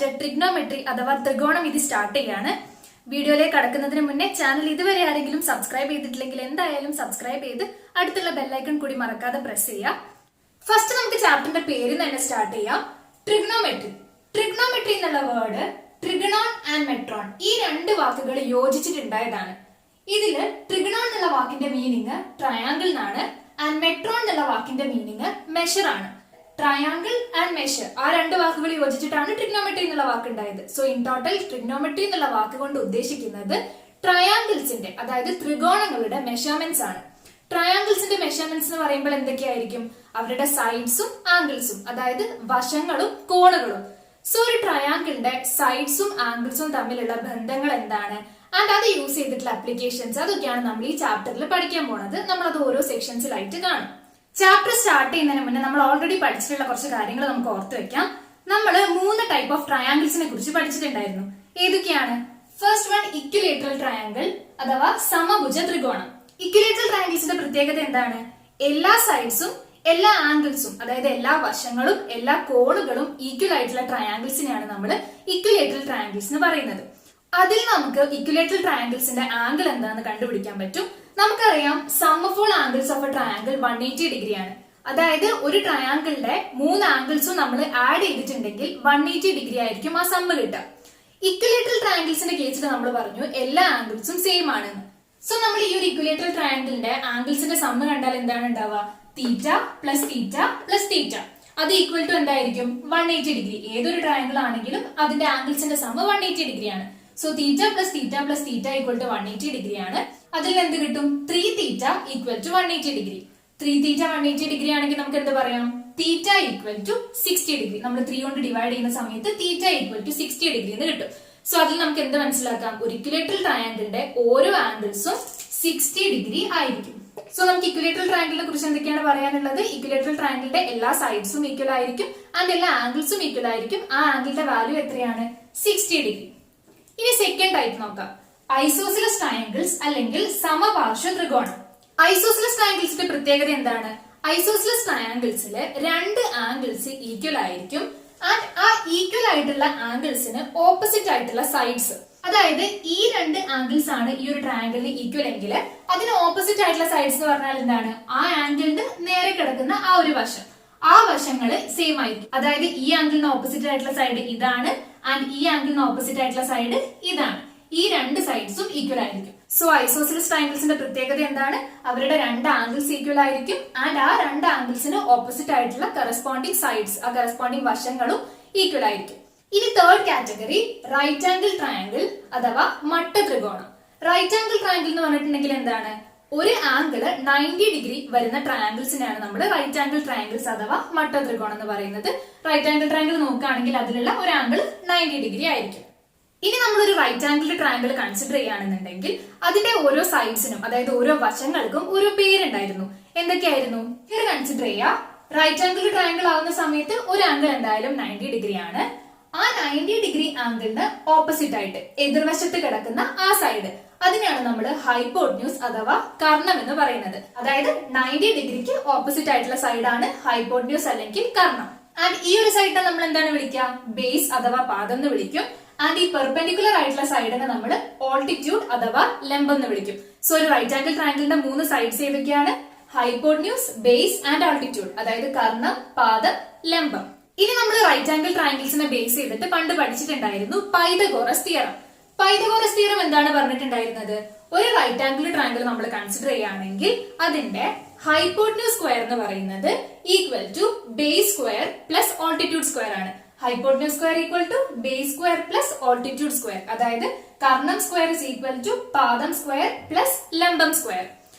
Chapter trigonometry അഥവാ ത്രികോണമിതി start ചെയ്യാണ്. വീഡിയോയിലേക്ക് കടക്കുന്നതിന് മുന്നേ ചാനൽ ഇതുവരെ ആരെങ്കിലും സബ്സ്ക്രൈബ് ചെയ്തിട്ടില്ലെങ്കിൽ എന്തായാലും സബ്സ്ക്രൈബ് ചെയ്ത് അടുത്തുള്ള ബെല്ലൈക്കൺ കൂടി മറക്കാതെ പ്രസ് ചെയ്യാം. ഫസ്റ്റ് നമുക്ക് ചാപ്റ്ററിന്റെ പേര് തന്നെ സ്റ്റാർട്ട് ചെയ്യാം. ട്രിഗ്നോമെട്രി. ട്രിഗ്നോമെട്രി എന്നുള്ള വേർഡ് ട്രിഗണോൺ ആൻഡ് മെട്രോൺ ഈ രണ്ട് വാക്കുകൾ യോജിച്ചിട്ടുണ്ടായതാണ്. ഇതില് ട്രിഗണോൺ എന്നുള്ള വാക്കിന്റെ മീനിങ് ട്രയാങ്കിൾ എന്നാണ്. ആൻഡ് മെട്രോൺ എന്നുള്ള വാക്കിന്റെ മീനിങ് മെഷർ ആണ്. ട്രയാങ്കിൾ ആൻഡ് മെഷർ ആ രണ്ട് വാക്കുകൾ യോജിച്ചിട്ടാണ് ട്രിഗ്നോമെട്രി എന്നുള്ള വാക്ക് ഉണ്ടായത്. സോ ഇൻ ടോട്ടൽ ട്രിഗ്നോമെട്രി എന്നുള്ള വാക്ക് കൊണ്ട് ഉദ്ദേശിക്കുന്നത് ട്രയാങ്കിൾസിന്റെ അതായത് ത്രികോണങ്ങളുടെ മെഷർമെന്റ്സ് ആണ്. ട്രയാങ്കിൾസിന്റെ മെഷർമെന്റ്സ് എന്ന് പറയുമ്പോൾ എന്തൊക്കെയായിരിക്കും? അവരുടെ സൈഡ്സും ആംഗിൾസും അതായത് വശങ്ങളും കോണുകളും. സോ ഒരു ട്രയാങ്കിളിന്റെ സൈഡ്സും ആംഗിൾസും തമ്മിലുള്ള ബന്ധങ്ങൾ എന്താണ് ആൻഡ് അത് യൂസ് ചെയ്തിട്ടുള്ള അപ്ലിക്കേഷൻസ് അതൊക്കെയാണ് നമ്മൾ ഈ ചാപ്റ്ററിൽ പഠിക്കാൻ പോണത്. നമ്മൾ അത് ഓരോ സെക്ഷൻസിലായിട്ട് കാണും. ചാപ്റ്റർ സ്റ്റാർട്ട് ചെയ്യുന്നതിന് മുന്നേ നമ്മൾ ഓൾറെഡി പഠിച്ചിട്ടുള്ള കുറച്ച് കാര്യങ്ങൾ നമുക്ക് ഓർത്ത് വെക്കാം. നമ്മൾ 3 ടൈപ്പ് ഓഫ് ട്രയാങ്കിൾസിനെ കുറിച്ച് പഠിച്ചിട്ടുണ്ടായിരുന്നു. ഏതൊക്കെയാണ്? ഫസ്റ്റ് വൺ ഇക്വിലേറ്ററൽ ട്രയാങ്കിൾ അഥവാ സമഭുജ ത്രികോണം. ഇക്വിലേറ്ററൽ ട്രയാങ്കിൾസിന്റെ പ്രത്യേകത എന്താണ്? എല്ലാ സൈഡ്സും എല്ലാ ആംഗിൾസും അതായത് എല്ലാ വശങ്ങളും എല്ലാ കോണുകളും ഈക്വൽ ആയിട്ടുള്ള ട്രയാങ്കിൾസിനെയാണ് നമ്മൾ ഇക്വിലേറ്ററൽ ട്രയാങ്കിൾസ് എന്ന് പറയുന്നത്. അതിൽ നമുക്ക് ഇക്വിലേറ്ററൽ ട്രയാങ്കിൾസിന്റെ ആംഗിൾ എന്താണെന്ന് കണ്ടുപിടിക്കാൻ പറ്റും. നമുക്കറിയാം sum of all angles of a triangle 180 degree ആണ്. അതായത് ഒരു ട്രയാങ്കിളിന്റെ 3 ആംഗിൾസും നമ്മൾ ആഡ് ചെയ്തിട്ടുണ്ടെങ്കിൽ 180 ഡിഗ്രി ആയിരിക്കും ആ സമ്മ് കിട്ടുക. ഇക്വിലേറ്ററൽ ട്രയാങ്കിൾസിന്റെ കേസിൽ നമ്മൾ പറഞ്ഞു എല്ലാ ആംഗിൾസും സെയിം ആണെന്ന്. സോ നമ്മൾ ഈ ഒരു ഇക്വിലേറ്ററൽ ട്രയാങ്കിളിന്റെ ആംഗിൾസിന്റെ സമ്മ് കണ്ടാൽ എന്താണ് ഉണ്ടാവുക? തീറ്റ പ്ലസ് തീറ്റ പ്ലസ് തീറ്റ. അത് ഈക്വൽ ടു എന്തായിരിക്കും? 180 ഡിഗ്രി. ഏതൊരു ട്രയാങ്കിൾ ആണെങ്കിലും അതിന്റെ ആംഗിൾസിന്റെ സമ്മ് 180 ഡിഗ്രി ആണ്. So theta plus theta plus theta equal to 180 degree ആണ്. അതിൽ എന്ത് കിട്ടും? 3 theta equal to 180 degree. 3 theta 180 degree ആണെങ്കിൽ നമുക്ക് എന്ത് പറയാം? Theta equal to 60 degree. നമ്മൾ 3 കൊണ്ട് ഡിവൈഡ് ചെയ്യുന്ന സമയത്ത് തീറ്റ ഈക്വൽ ടു 60 ഡിഗ്രി എന്ന് കിട്ടും. സോ അതിൽ നമുക്ക് എന്ത് മനസ്സിലാക്കാം? ഒരു ഇക്വിലേറ്ററൽ ട്രയാങ്കിളിന്റെ ഓരോ ആംഗിൾസും 60 ഡിഗ്രി ആയിരിക്കും. സോ നമുക്ക് ഇക്വിലേറ്ററൽ ട്രയാങ്കിളിനെ കുറിച്ച് എന്തൊക്കെയാണ് പറയാനുള്ളത്? ഇക്വിലേറ്ററൽ ട്രയാങ്കിളിന്റെ എല്ലാ സൈഡ്സും ഈക്വൽ ആയിരിക്കും ആൻഡ് എല്ലാ ആംഗിൾസും ഈക്വൽ ആയിരിക്കും. ആ ആംഗിളിന്റെ വാല്യൂ എത്രയാണ്? 60 ഡിഗ്രി. ഇനി സെക്കൻഡ് ടൈപ്പ് നോക്കാം. ഐസോസിലസ് ട്രയാങ്കിൾസ് അല്ലെങ്കിൽ സമപാർശ്വ ത്രികോണം. ഐസോസിലസ് ട്രയാങ്കിൾസിന്റെ പ്രത്യേകത എന്താണ്? ഐസോസിലസ് ട്രയാങ്കിൾസിൽ 2 ആംഗിൾസ് ഈക്വൽ ആയിരിക്കും ആൻഡ് ആ ഈക്വൽ ആയിട്ടുള്ള ആംഗിൾസിന് ഓപ്പോസിറ്റ് ആയിട്ടുള്ള സൈഡ്സ്. അതായത് ഈ 2 ആംഗിൾസ് ആണ് ഈ ഒരു ട്രയാങ്കിളിന് ഈക്വൽ എങ്കിൽ അതിന് ഓപ്പോസിറ്റ് ആയിട്ടുള്ള സൈഡ്സ് എന്ന് പറഞ്ഞാൽ എന്താണ്? ആ ആംഗിളിന് നേരെ കിടക്കുന്ന ആ ഒരു വശം ആ വശങ്ങള് സെയിം ആയിരിക്കും. അതായത് ഈ ആംഗിളിന് ഓപ്പോസിറ്റ് ആയിട്ടുള്ള സൈഡ് ഇതാണ് ആൻഡ് ഈ ആംഗിളിന് ഓപ്പോസിറ്റ് ആയിട്ടുള്ള സൈഡ് ഇതാണ്. ഈ 2 സൈഡ്സും ഈക്വൽ ആയിരിക്കും. സോ ഐസോസിലസ് ട്രയാങ്കിൾസിന്റെ പ്രത്യേകത എന്താണ്? അവരുടെ 2 ആംഗിൾസ് ഈക്വൽ ആയിരിക്കും ആൻഡ് ആ 2 ആംഗിൾസിന് ഓപ്പോസിറ്റ് ആയിട്ടുള്ള കറസ്പോണ്ടിങ് സൈഡ്സ് ആ കറസ്പോണ്ടിങ് വശങ്ങളും ഈക്വൽ ആയിരിക്കും. ഇനി third category right angle triangle അഥവാ മട്ട ത്രികോണം. റൈറ്റ് ആംഗിൾ ട്രയാങ്കിൾ എന്ന് പറഞ്ഞിട്ടുണ്ടെങ്കിൽ എന്താണ്? ഒരു ആംഗിള് 90 ഡിഗ്രി വരുന്ന ട്രയാങ്കിൾസിനെയാണ് നമ്മൾ റൈറ്റ് ആംഗിൾ ട്രയാങ്കിൾസ് അഥവാ മട്ട ത്രികോണം എന്ന് പറയുന്നത്. റൈറ്റ് ആംഗിൾ ട്രയാങ്കിൾ നോക്കുകയാണെങ്കിൽ അതിലുള്ള ഒരു ആംഗിൾ 90 ഡിഗ്രി ആയിരിക്കും. ഇനി നമ്മളൊരു റൈറ്റ് ആംഗിൾ ട്രയാങ്കിൾ കൺസിഡർ ചെയ്യുകയാണെന്നുണ്ടെങ്കിൽ അതിന്റെ ഓരോ സൈഡ്സിനും അതായത് ഓരോ വശങ്ങൾക്കും ഓരോ പേരുണ്ടായിരുന്നു. എന്തൊക്കെയായിരുന്നു? പേര് കൺസിഡർ ചെയ്യുക. റൈറ്റ് ആംഗിൾ ട്രയാങ്കിൾ ആവുന്ന സമയത്ത് ഒരു ആംഗിൾ എന്തായാലും 90 ഡിഗ്രി ആണ്. ആ 90 ഡിഗ്രി ആംഗിളിന് ഓപ്പോസിറ്റ് ആയിട്ട് എതിർവശത്ത് കിടക്കുന്ന ആ സൈഡ് അതിനെയാണ് നമ്മൾ ഹൈപ്പോട്ന്യൂസ് അഥവാ കർണം എന്ന് പറയുന്നത്. അതായത് 90 ഡിഗ്രിക്ക് ഓപ്പോസിറ്റ് ആയിട്ടുള്ള സൈഡാണ് ഹൈപ്പോട്ന്യൂസ് അല്ലെങ്കിൽ കർണം. ആൻഡ് ഈ ഒരു സൈഡിനെ നമ്മൾ എന്താണ് വിളിക്കുക? ബേസ് അഥവാ പാദം എന്ന് വിളിക്കും. ആൻഡ് ഈ പെർപെൻഡിക്കുലർ ആയിട്ടുള്ള സൈഡിനെ നമ്മൾ ഓൾട്ടിറ്റ്യൂഡ് അഥവാ ലംബം എന്ന് വിളിക്കും. സോ ഒരു റൈറ്റ് ആംഗിൾ ട്രയാങ്കിളിന്റെ 3 സൈഡ്സ് ഏതൊക്കെയാണ്? Hypotenuse, base and altitude. അതായത് കർണം, പാദം, ലംബം. ഇനി നമ്മൾ റൈറ്റ് ആംഗിൾ ട്രയാങ്കിൾസിനെ ബേസ് ചെയ്തിട്ട് പണ്ട് പഠിച്ചിട്ടുണ്ടായിരുന്നു പൈതഗോറസ് തിയറം. പൈതഗോറസ് തിയറം എന്താണ് പറഞ്ഞിട്ടുണ്ടായിരുന്നത്? ഒരു റൈറ്റ് ആംഗിൾ ട്രയാങ്കിൾ നമ്മൾ കൺസിഡർ ചെയ്യുകയാണെങ്കിൽ അതിന്റെ ഹൈപ്പോട്ന്യൂസ് സ്ക്വയർ എന്ന് പറയുന്നത് equal to base square plus altitude square ആണ്. Hypotenuse square equal to base square plus altitude square. അതായത് കർണം സ്ക്വയർ ഇസ് ഈക്വൽ ടു പാദം സ്ക്വയർ പ്ലസ് ലംബം സ്ക്വയർ.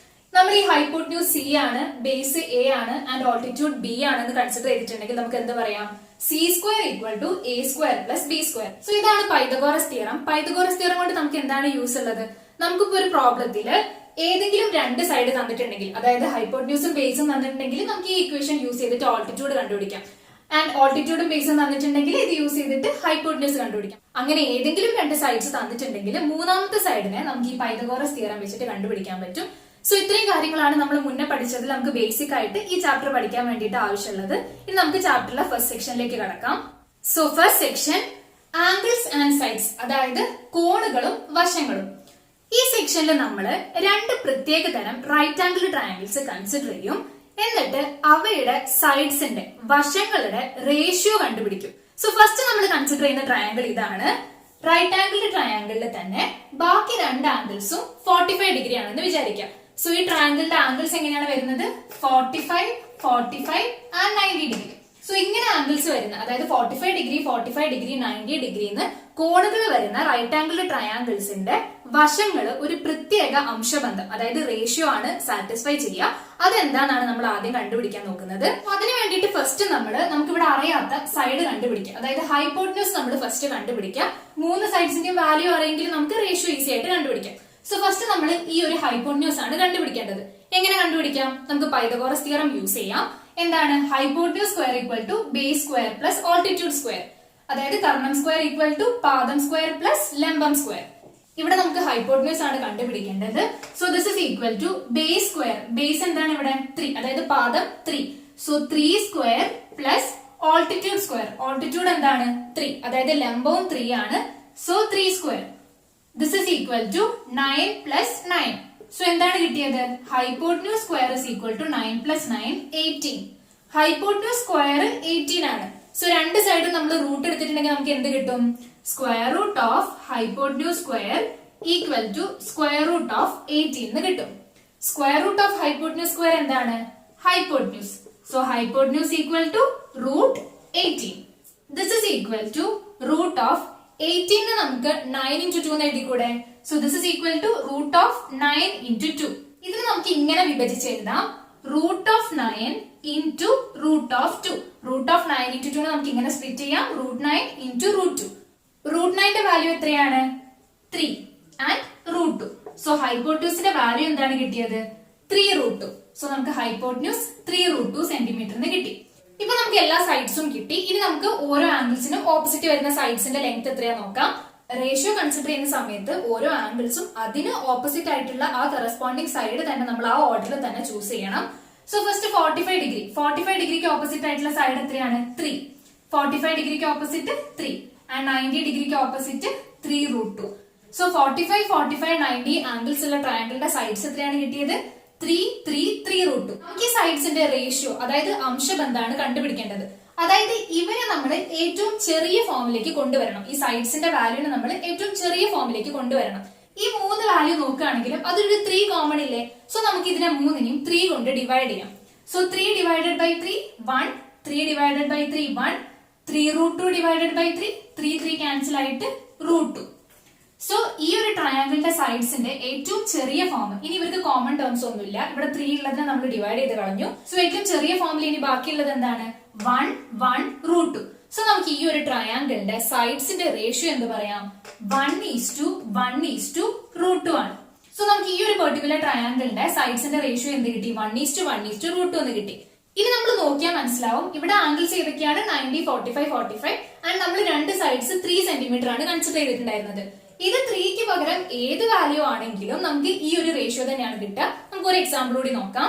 നമ്മൾ ഈ ഹൈപ്പോട്ന്യൂസ് സി ആണ്, ബേസ് എ ആണ് ആൻഡ് ഓൾട്ടിറ്റ്യൂഡ് ബി ആണെന്ന് കൺസിഡർ ചെയ്തിട്ടുണ്ടെങ്കിൽ നമുക്ക് എന്ത് പറയാം? C square equal to A square plus B square. So ഇതാണ് പൈതഗോറസ് തിയറം. പൈതഗോറസ് തിയറം കൊണ്ട് നമുക്ക് എന്താണ് യൂസ് ഉള്ളത്? നമുക്കിപ്പോ ഒരു പ്രോബ്ലത്തില് ഏതെങ്കിലും 2 സൈഡ് തന്നിട്ടുണ്ടെങ്കിൽ അതായത് ഹൈപ്പോട്ന്യൂസും ബേസും തന്നിട്ടുണ്ടെങ്കിൽ നമുക്ക് ഈ ഇക്വേഷൻ യൂസ് ചെയ്തിട്ട് ഓൾട്ടിറ്റ്യൂഡ് കണ്ടുപിടിക്കാം. ആൻഡ് ഓൾട്ടിറ്റ്യൂഡും ബേസും തന്നിട്ടുണ്ടെങ്കിൽ ഇത് യൂസ് ചെയ്തിട്ട് ഹൈപ്പോട്ന്യൂസ് കണ്ടുപിടിക്കാം. അങ്ങനെ ഏതെങ്കിലും 2 സൈഡ്സ് തന്നിട്ടുണ്ടെങ്കിൽ മൂന്നാമത്തെ സൈഡിനെ നമുക്ക് ഈ പൈതഗോറസ് തിയറം വെച്ചിട്ട് കണ്ടുപിടിക്കാൻ പറ്റും. സോ ഇത്രയും കാര്യങ്ങളാണ് നമ്മൾ മുന്നേ പഠിച്ചതിൽ നമുക്ക് ബേസിക് ആയിട്ട് ഈ ചാപ്റ്റർ പഠിക്കാൻ വേണ്ടിയിട്ട് ആവശ്യമുള്ളത്. ഇനി നമുക്ക് ചാപ്റ്ററിലെ ഫസ്റ്റ് സെക്ഷനിലേക്ക് കടക്കാം. So first section angles and sides, അതായത് കോണുകളും വശങ്ങളും. ഈ സെക്ഷനിൽ നമ്മൾ രണ്ട് പ്രത്യേക തരം റൈറ്റ് ആംഗിൾ ട്രയാങ്കിൾസ് കൺസിഡർ ചെയ്യും. എന്നിട്ട് അവയുടെ സൈഡ്സിന്റെ വശങ്ങളുടെ റേഷ്യോ കണ്ടുപിടിക്കും. സോ ഫസ്റ്റ് നമ്മൾ കൺസിഡർ ചെയ്യുന്ന ട്രയാങ്കിൾ ഇതാണ്. റൈറ്റ് ആംഗിൾ ട്രയാങ്കിളിൽ തന്നെ ബാക്കി രണ്ട് ആംഗിൾസും 45 ഡിഗ്രി ആണെന്ന് വിചാരിക്കാം. സോ ഈ ട്രയാങ്കിളിന്റെ ആംഗിൾസ് എങ്ങനെയാണ് വരുന്നത്? 45, 45 ആൻഡ് 90 ഡിഗ്രി. സോ ഇങ്ങനെ ആംഗിൾസ് വരുന്ന, അതായത് 45 ഡിഗ്രി, 45 ഡിഗ്രി, 90 ഡിഗ്രിന്ന് കോണുകൾ വരുന്ന റൈറ്റ് ആംഗിൾ ട്രയാങ്കിൾസിന്റെ വശങ്ങൾ ഒരു പ്രത്യേക അംശബന്ധം, അതായത് റേഷ്യോ ആണ് സാറ്റിസ്ഫൈ ചെയ്യുക. അതെന്താണെന്നാണ് നമ്മൾ ആദ്യം കണ്ടുപിടിക്കാൻ നോക്കുന്നത്. അതിന് വേണ്ടിയിട്ട് ഫസ്റ്റ് നമുക്ക് ഇവിടെ അറിയാത്ത സൈഡ് കണ്ടുപിടിക്കാം. അതായത് ഹൈപ്പോട്ടന്യൂസ് നമ്മൾ ഫസ്റ്റ് കണ്ടുപിടിക്കാം. മൂന്ന് സൈഡ്സിന്റെയും വാല്യൂ അറിയെങ്കിൽ നമുക്ക് റേഷ്യോ ഈസി ആയിട്ട് കണ്ടുപിടിക്കാം. സോ ഫസ്റ്റ് നമ്മൾ ഈ ഒരു ഹൈപ്പോട്ടന്യൂസ് ആണ് കണ്ടുപിടിക്കേണ്ടത്. എങ്ങനെ കണ്ടുപിടിക്കാം? നമുക്ക് പൈതഗോറസ് തിയറം യൂസ് ചെയ്യാം. എന്താണ്? Hypotenuse square equal to base square plus altitude square, അതായത് കർണം സ്ക്വയർ ഈക്വൽ ടു പാദം സ്ക്വയർ പ്ലസ് ലംബം സ്ക്വയർ. ഇവിടെ നമുക്ക് ഹൈപ്പോട്ടന്യൂസ് ആണ് കണ്ടുപിടിക്കേണ്ടത്. So this is equal to base square. Base എന്താണ് ഇവിടെ? 3, അതായത് പാദം 3. So 3 square plus altitude square. Altitude എന്താണ്? 3, അതായത് ലംബവും 3 ആണ്. So 3 square. This is equal to 9 plus 9. So എന്താണ് കിട്ടിയത്? Hypotenuse square is equal to 9 plus 9 18. Hypotenuse square 18 ആണ്. സോ രണ്ട് സൈഡും നമ്മൾ റൂട്ട് എടുത്തിട്ടുണ്ടെങ്കിൽ നമുക്ക് എന്ത് കിട്ടും? Square root of hypotenuse square equal to square root of 18 എന്ന് കിട്ടും. Square root of hypotenuse square എന്താണ്? Hypotenuse. So hypotenuse equal to root 18. This is equal to root of 18 നമുക്ക് 9 into 2 എന്ന് എഴുതിക്കൂടെ? So this is equal to root of 9 into 2. ഇതിന് നമുക്ക് ഇങ്ങനെ വിഭജിച്ച് എഴുതാം. Root of 9 into root of 2. Root of 9 into 2 നമുക്ക് ഇങ്ങനെ സ്പ്ലിറ്റ് ചെയ്യാം. Root 9 into root 2. റൂട്ട് 9ന്റെ വാല്യൂ എത്രയാണ്? 3 ആൻഡ് റൂട്ട് 2. സോ ഹൈപ്പോട്ടന്യൂസിന്റെ വാല്യൂ എന്താണ് കിട്ടിയത്? 3 റൂട്ട് 2. സോ നമുക്ക് ഹൈപ്പോട്ടന്യൂസ് 3 റൂട്ട് 2 സെന്റിമീറ്ററിന് കിട്ടി. ഇപ്പൊ നമുക്ക് എല്ലാ സൈഡ്സും കിട്ടി. ഇനി നമുക്ക് ഓരോ ആംഗിൾസിനും ഓപ്പോസിറ്റ് വരുന്ന സൈഡ്സിന്റെ ലെങ്ത് എത്രയാ നോക്കാം. റേഷ്യോ കൺസിഡർ ചെയ്യുന്ന സമയത്ത് ഓരോ ആംഗിൾസും അതിന് ഓപ്പോസിറ്റ് ആയിട്ടുള്ള ആ കറസ്പോണ്ടിങ് സൈഡ് തന്നെ നമ്മൾ ആ ഓർഡറിൽ തന്നെ ചൂസ് ചെയ്യണം. So first 45 degree. 45 ഡിഗ്രിക്ക് ഓപ്പോസിറ്റ് ആയിട്ടുള്ള സൈഡ് എത്രയാണ്? 3. 45 ഡിഗ്രിക്ക് ഓപ്പോസിറ്റ് 3 ആൻഡ് 90 ഡിഗ്രിക്ക് ഓപ്പോസിറ്റ് 3 റൂട്ട് 2. സോ 45, 45, 90 ആംഗിൾസ് ഉള്ള ട്രയാങ്കിളിന്റെ സൈഡ്സ് എത്രയാണ് കിട്ടിയത്? 3, 3, 3 റൂട്ട് 2. നമുക്ക് ഈ സൈഡ്സിന്റെ റേഷ്യോ, അതായത് അംശബന്ധാണ് കണ്ടുപിടിക്കേണ്ടത്. അതായത് ഇവരെ നമ്മൾ ഏറ്റവും ചെറിയ ഫോമിലേക്ക് കൊണ്ടുവരണം. ഈ സൈഡ്സിന്റെ വാല്യൂനെ നമ്മൾ ഏറ്റവും ചെറിയ ഫോമിലേക്ക് കൊണ്ടുവരണം. ഈ 3 വാല്യൂ നോക്കുകയാണെങ്കിലും അതൊരു 3 കോമൺ ഇല്ലേ? സോ നമുക്ക് ഇതിനെ 3നെയും 3 കൊണ്ട് ഡിവൈഡ് ചെയ്യാം. So 3 divided by 3 1, 3 divided by 3 1, 3 root 2 divided by 3 3 cancel ആയിട്ട് റൂട്ട് 2. സോ ഈ ഒരു ട്രയാങ്കിളിന്റെ സൈഡ്സിന്റെ ഏറ്റവും ചെറിയ ഫോം, ഇനി ഇവർക്ക് കോമൺ ടേംസ് ഒന്നുമില്ല, ഇവിടെ 3 ഉള്ളതിനെ നമ്മൾ ഡിവൈഡ് ചെയ്ത് കളഞ്ഞു. സോ ഏറ്റവും ചെറിയ ഫോമിൽ ഇനി ബാക്കിയുള്ളത് എന്താണ്? 1, 1 റൂട്ട് 2. സോ നമുക്ക് ഈ ഒരു ട്രയാങ്കിളിന്റെ സൈഡ്സിന്റെ റേഷ്യോ എന്ത് പറയാം? 1:1 റൂട്ട് 2 ആണ്. സോ നമുക്ക് ഈ ഒരു പെർട്ടിക്കുലർ ട്രയാങ്കിളിന്റെ സൈഡ്സിന്റെ റേഷ്യോ എന്ത് കിട്ടി? 1:1 റൂട്ട് 2 എന്ന് കിട്ടി. ഇനി നമ്മൾ നോക്കിയാൽ മനസ്സിലാവും ഇവിടെ ആംഗിൾസ് ഏതൊക്കെയാണ്? 90, 45, 45 ആൻഡ് നമ്മൾ രണ്ട് സൈഡ്സ് 3 സെന്റിമീറ്റർ ആണ് കൺസിഡർ ചെയ്തിട്ടുണ്ടായിരുന്നത്. ഇത് 3ക്ക് പകരം ഏത് വാല്യൂ ആണെങ്കിലും നമുക്ക് ഈ ഒരു റേഷ്യോ തന്നെയാണ് കിട്ടുക. നമുക്ക് ഒരു എക്സാമ്പിൾ കൂടി നോക്കാം.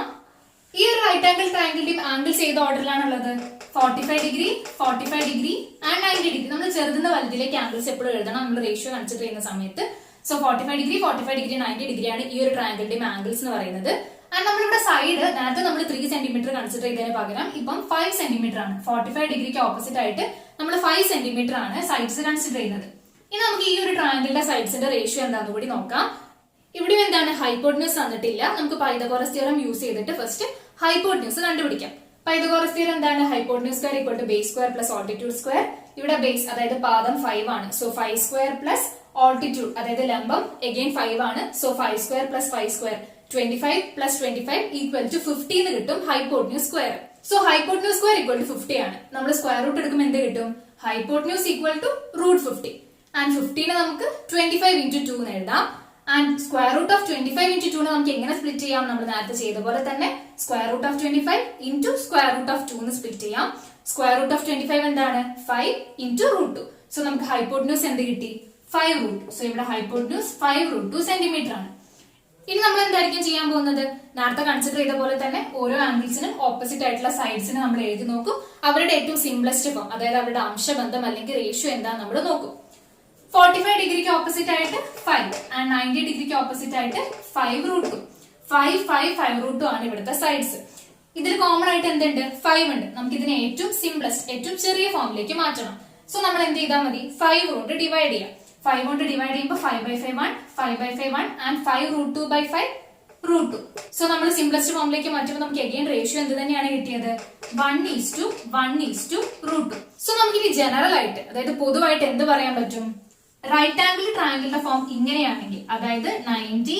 ഈ ഒരു റൈറ്റ് ആംഗിൾ ട്രയാങ്കിളിന്റെയും ആംഗിൾസ് ഏത് ഓർഡറിലാണുള്ളത്? 45 ഡിഗ്രി, 45 ഡിഗ്രി ആൻഡ് 90 ഡിഗ്രി. നമ്മൾ ചെറുതുന്ന വലുതിലേക്ക് ആംഗിൾസ് എപ്പോഴും എഴുതണം നമ്മൾ റേഷ്യോ കൺസിഡർ ചെയ്യുന്ന സമയത്ത്. സോ 45 ഡിഗ്രി, 45 ഡിഗ്രി, 90 ഡിഗ്രി ആണ് ഈ ഒരു ട്രയാങ്കിളിന്റെയും ആംഗിൾസ് എന്ന് പറയുന്നത്. ആൻഡ് നമ്മളിവിടെ സൈഡ് നേരത്തെ നമ്മൾ 3 സെന്റിമീറ്റർ കൺസിഡർ ചെയ്തതിന് പകരം ഇപ്പം 5 സെന്റിമീറ്റർ ആണ്. 45 ഡിഗ്രിക്ക് ഓപ്പോസിറ്റ് ആയിട്ട് നമ്മൾ 5 സെന്റിമീറ്റർ ആണ് സൈഡ്സ് കൺസിഡർ ചെയ്യുന്നത്. ഇനി നമുക്ക് ഈ ഒരു ട്രയാങ്കിളിന്റെ സൈഡ്സിന്റെ റേഷ്യോ എന്താണെന്ന് കൂടി നോക്കാം. ഇവിടെ എന്താണ്? ഹൈപ്പോട്ടന്യൂസ് തന്നിട്ടില്ല. നമുക്ക് പൈതഗോറസ് തിയറം യൂസ് ചെയ്തിട്ട് ഫസ്റ്റ് ഹൈപ്പോട്ടന്യൂസ് കണ്ടുപിടിക്കാം. പൈതഗോറസ് തിയറം എന്താണ്? Hypotenuse square equal to base square plus altitude square. ഇവിടെ ബേസ് അതായത് പാദം 5 ആണ്. സോ 5 സ്ക്വയർ പ്ലസ് ഓൾട്ടിറ്റ്യൂഡ് അതായത് ലംബം അഗൈൻ 5 ആണ്. So 5 square plus 5 square 25 plus 25 equal to 50 എന്ന് കിട്ടും hypotenuse square. So hypotenuse square equal to 50 ആണ്. നമ്മൾ സ്ക്വയർ റൂട്ട് എടുക്കുമ്പോൾ എന്ത് കിട്ടും? Hypotenuse equal to root 50 and 50നെ നമുക്ക് 25 into 2 എന്ന് എഴുതാം. And square root of 25 into 2 നമുക്ക് എങ്ങനെ സ്പ്ലിറ്റ് ചെയ്യാം? നമ്മൾ നേരത്തെ ചെയ്ത പോലെ തന്നെ square root of 25 into square root of 2 എന്ന് സ്പ്ലിറ്റ് ചെയ്യാം. സ്ക്വയർ റൂട്ട് ഓഫ് 25 എന്താണ്? 5 into റൂട്ട് 2. സോ നമുക്ക് ഹൈപ്പോട്ടന്യൂസ് എന്ത് കിട്ടി? 5 റൂട്ട്. സോ ഇവിടെ ഹൈപ്പോട്ടന്യൂസ് 5 റൂട്ട് 2 സെന്റിമീറ്റർ ആണ്. ഇനി നമ്മൾ എന്തായിരിക്കും ചെയ്യാൻ പോകുന്നത്? നേരത്തെ കൺസിഡർ ചെയ്ത പോലെ തന്നെ ഓരോ ആംഗിൾസിനും ഓപ്പോസിറ്റ് ആയിട്ടുള്ള സൈഡ്സിന് നമ്മൾ എഴുതി നോക്കും. അവരുടെ ഏറ്റവും സിംപ്ലസ്റ്റ് ഫോം, അതായത് അവരുടെ അംശബന്ധം അല്ലെങ്കിൽ റേഷ്യോ എന്താന്ന് നമ്മൾ നോക്കും. 45 ഡിഗ്രിക്ക് ഓപ്പോസിറ്റ് ആയിട്ട് 5 ആൻഡ് 90 ഡിഗ്രിക്ക് ഓപ്പോസിറ്റ് ആയിട്ട് 5√2. 5, 5, 5√2 ആണ് ഇവിടുത്തെ സൈഡ്സ്. ഇതിൽ കോമൺ ആയിട്ട് എന്തുണ്ട്? 5 ഉണ്ട്. നമുക്ക് ഇതിനെ ഏറ്റവും സിംപ്ലസ്റ്റ്, ഏറ്റവും ചെറിയ ഫോമിലേക്ക് മാറ്റണം. സോ നമ്മൾ എന്ത് ചെയ്താൽ മതി? 5 കൊണ്ട് ഡിവൈഡ് ചെയ്യാം. 5 കൊണ്ട് ഡിവൈഡ് ചെയ്യുമ്പോൾ 5/5 1, 5/5 1 ആൻഡ് 5√2/5√2. സോ നമ്മൾ സിംപ്ലസ്റ്റ് ഫോമിലേക്ക് മാറ്റുമ്പോൾ നമുക്ക് അഗൈൻ റേഷ്യോ എന്ത് തന്നെയാണ് കിട്ടിയത്? 1:1:√2. സോ നമുക്ക് ഇനി ജനറൽ ആയിട്ട്, അതായത് പൊതുവായിട്ട് എന്ത് പറയാൻ പറ്റും? റൈറ്റ് ആംഗിൾ ട്രയാംഗിളിന്റെ ഫോം ഇങ്ങനെയാണെങ്കിൽ, അതായത് 90,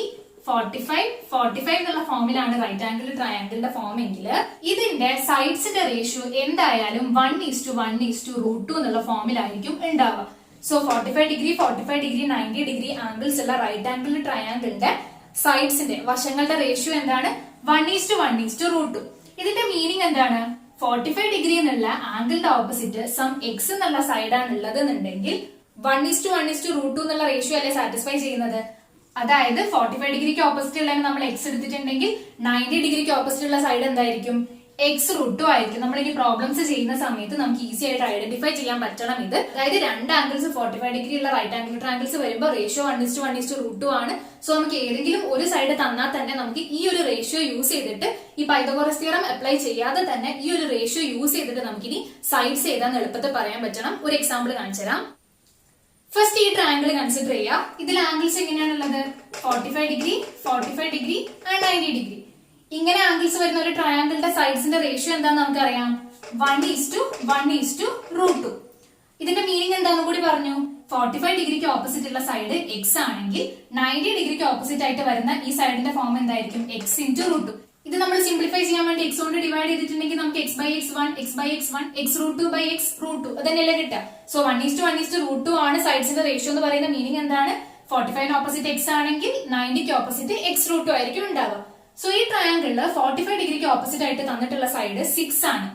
45, 45 എന്നുള്ള ഫോമിലാണ് റൈറ്റ് ആംഗിൾ ട്രയാംഗിളിന്റെ ഫോം എങ്കിൽ ഇതിന്റെ സൈഡ്സിന്റെ റേഷ്യോ എന്തായാലും 1:1:√2 എന്നുള്ള ഫോമിലായിരിക്കും ഉണ്ടാവുക. So 45 degree, 45 degree, 90 degree angles ഉള്ള റൈറ്റ് ആംഗിൾ ട്രയാംഗിളിന്റെ സൈഡ്സിന്റെ വശങ്ങളുടെ റേഷ്യോ എന്താണ്? 1:1:√2. ഇതിന്റെ മീനിങ് എന്താണ്? 45 ഡിഗ്രി എന്നുള്ള ആംഗിളിന്റെ ഓപ്പോസിറ്റ് സം എക്സ് എന്നുള്ള സൈഡാണ് ഉള്ളത് എന്നുണ്ടെങ്കിൽ 1:1:√2 എന്നുള്ള റേഷ്യോ അല്ലേ സാറ്റിസ്ഫൈ ചെയ്യുന്നത്? അതായത് 45 ഡിഗ്രിക്ക് ഓപ്പോസിറ്റ് ഉള്ള നമ്മൾ എക്സ് എടുത്തിട്ടുണ്ടെങ്കിൽ 90 ഡിഗ്രിക്ക് ഓപ്പോസിറ്റ് ഉള്ള സൈഡ് എന്തായിരിക്കും? x√2 ആയിരിക്കും. നമ്മൾ ഇനി പ്രോബ്ലംസ് ചെയ്യുന്ന സമയത്ത് നമുക്ക് ഈസി ആയിട്ട് ഐഡന്റിഫൈ ചെയ്യാൻ പറ്റണം ഇത്. അതായത് രണ്ട് ആംഗിൾസ് 45 ഡിഗ്രി ഉള്ള റൈറ്റ് ആംഗിൾ ട്രയാംഗിൾസ് വരുമ്പോൾ റേഷ്യോ 1:1:√2 ആണ്. സോ നമുക്ക് ഏതെങ്കിലും ഒരു സൈഡ് തന്നാൽ തന്നെ നമുക്ക് ഈ ഒരു റേഷ്യോ യൂസ് ചെയ്തിട്ട്, ഈ പൈതഗോറസ് തിയറം അപ്ലൈ ചെയ്യാതെ തന്നെ ഈ ഒരു റേഷ്യോ യൂസ് ചെയ്തിട്ട് നമുക്ക് ഇനി സൈഡ്സ് ഏതാന്ന് എളുപ്പത്തിൽ പറയാൻ പറ്റണം. ഒരു എക്സാമ്പിൾ കാണിച്ചു തരാം. ഫസ്റ്റ് ഈ ട്രയാംഗിൾ കൺസിഡർ ചെയ്യാം. ഇതിൽ ആംഗിൾസ് എങ്ങനെയാണുള്ളത്? 45 ഡിഗ്രി, 45 ഡിഗ്രി ആൻഡ് 90 ഡിഗ്രി. ഇങ്ങനെ ആംഗിൾസ് വരുന്ന ഒരു ട്രയാംഗിളിന്റെ സൈഡ്സിന്റെ റേഷ്യോ എന്താന്ന് നമുക്കറിയാം? 1:1:√2. ഇതിന്റെ മീനിങ് എന്താന്ന് കൂടി പറഞ്ഞു. 45 ഡിഗ്രിക്ക് ഓപ്പോസിറ്റ് ഉള്ള സൈഡ് എക്സ് ആണെങ്കിൽ 90 ഡിഗ്രിക്ക് ഓപ്പോസിറ്റ് ആയിട്ട് വരുന്ന ഈ സൈഡിന്റെ ഫോം എന്തായിരിക്കും? x×√2. ഇത് നമ്മൾ സിംപ്ലിഫൈ ചെയ്യാൻ വേണ്ടി എക്സ് കൊണ്ട് ഡിവൈഡ് ചെയ്തിട്ടുണ്ടെങ്കിൽ നമുക്ക് x/x1, x/x1, x√2/x√2 അതന്നെയല്ലേ കിട്ടുക. സോ 1:1:√2 ആണ് സൈഡ്സിന്റെ റേഷ്യോ എന്ന് പറയുന്ന മീനിങ് എന്താണ്? 45 ഓപ്പോസിറ്റ് എക്സ് ആണെങ്കിൽ 90ക്ക് ഓപ്പോസിറ്റ് x√2 ആയിരിക്കും ഉണ്ടാവുക. സോ ഈ ട്രയാംഗിളില് 45 ഡിഗ്രിക്ക് ഓപ്പോസിറ്റ് ആയിട്ട് തന്നിട്ടുള്ള സൈഡ് 6 ആണ്.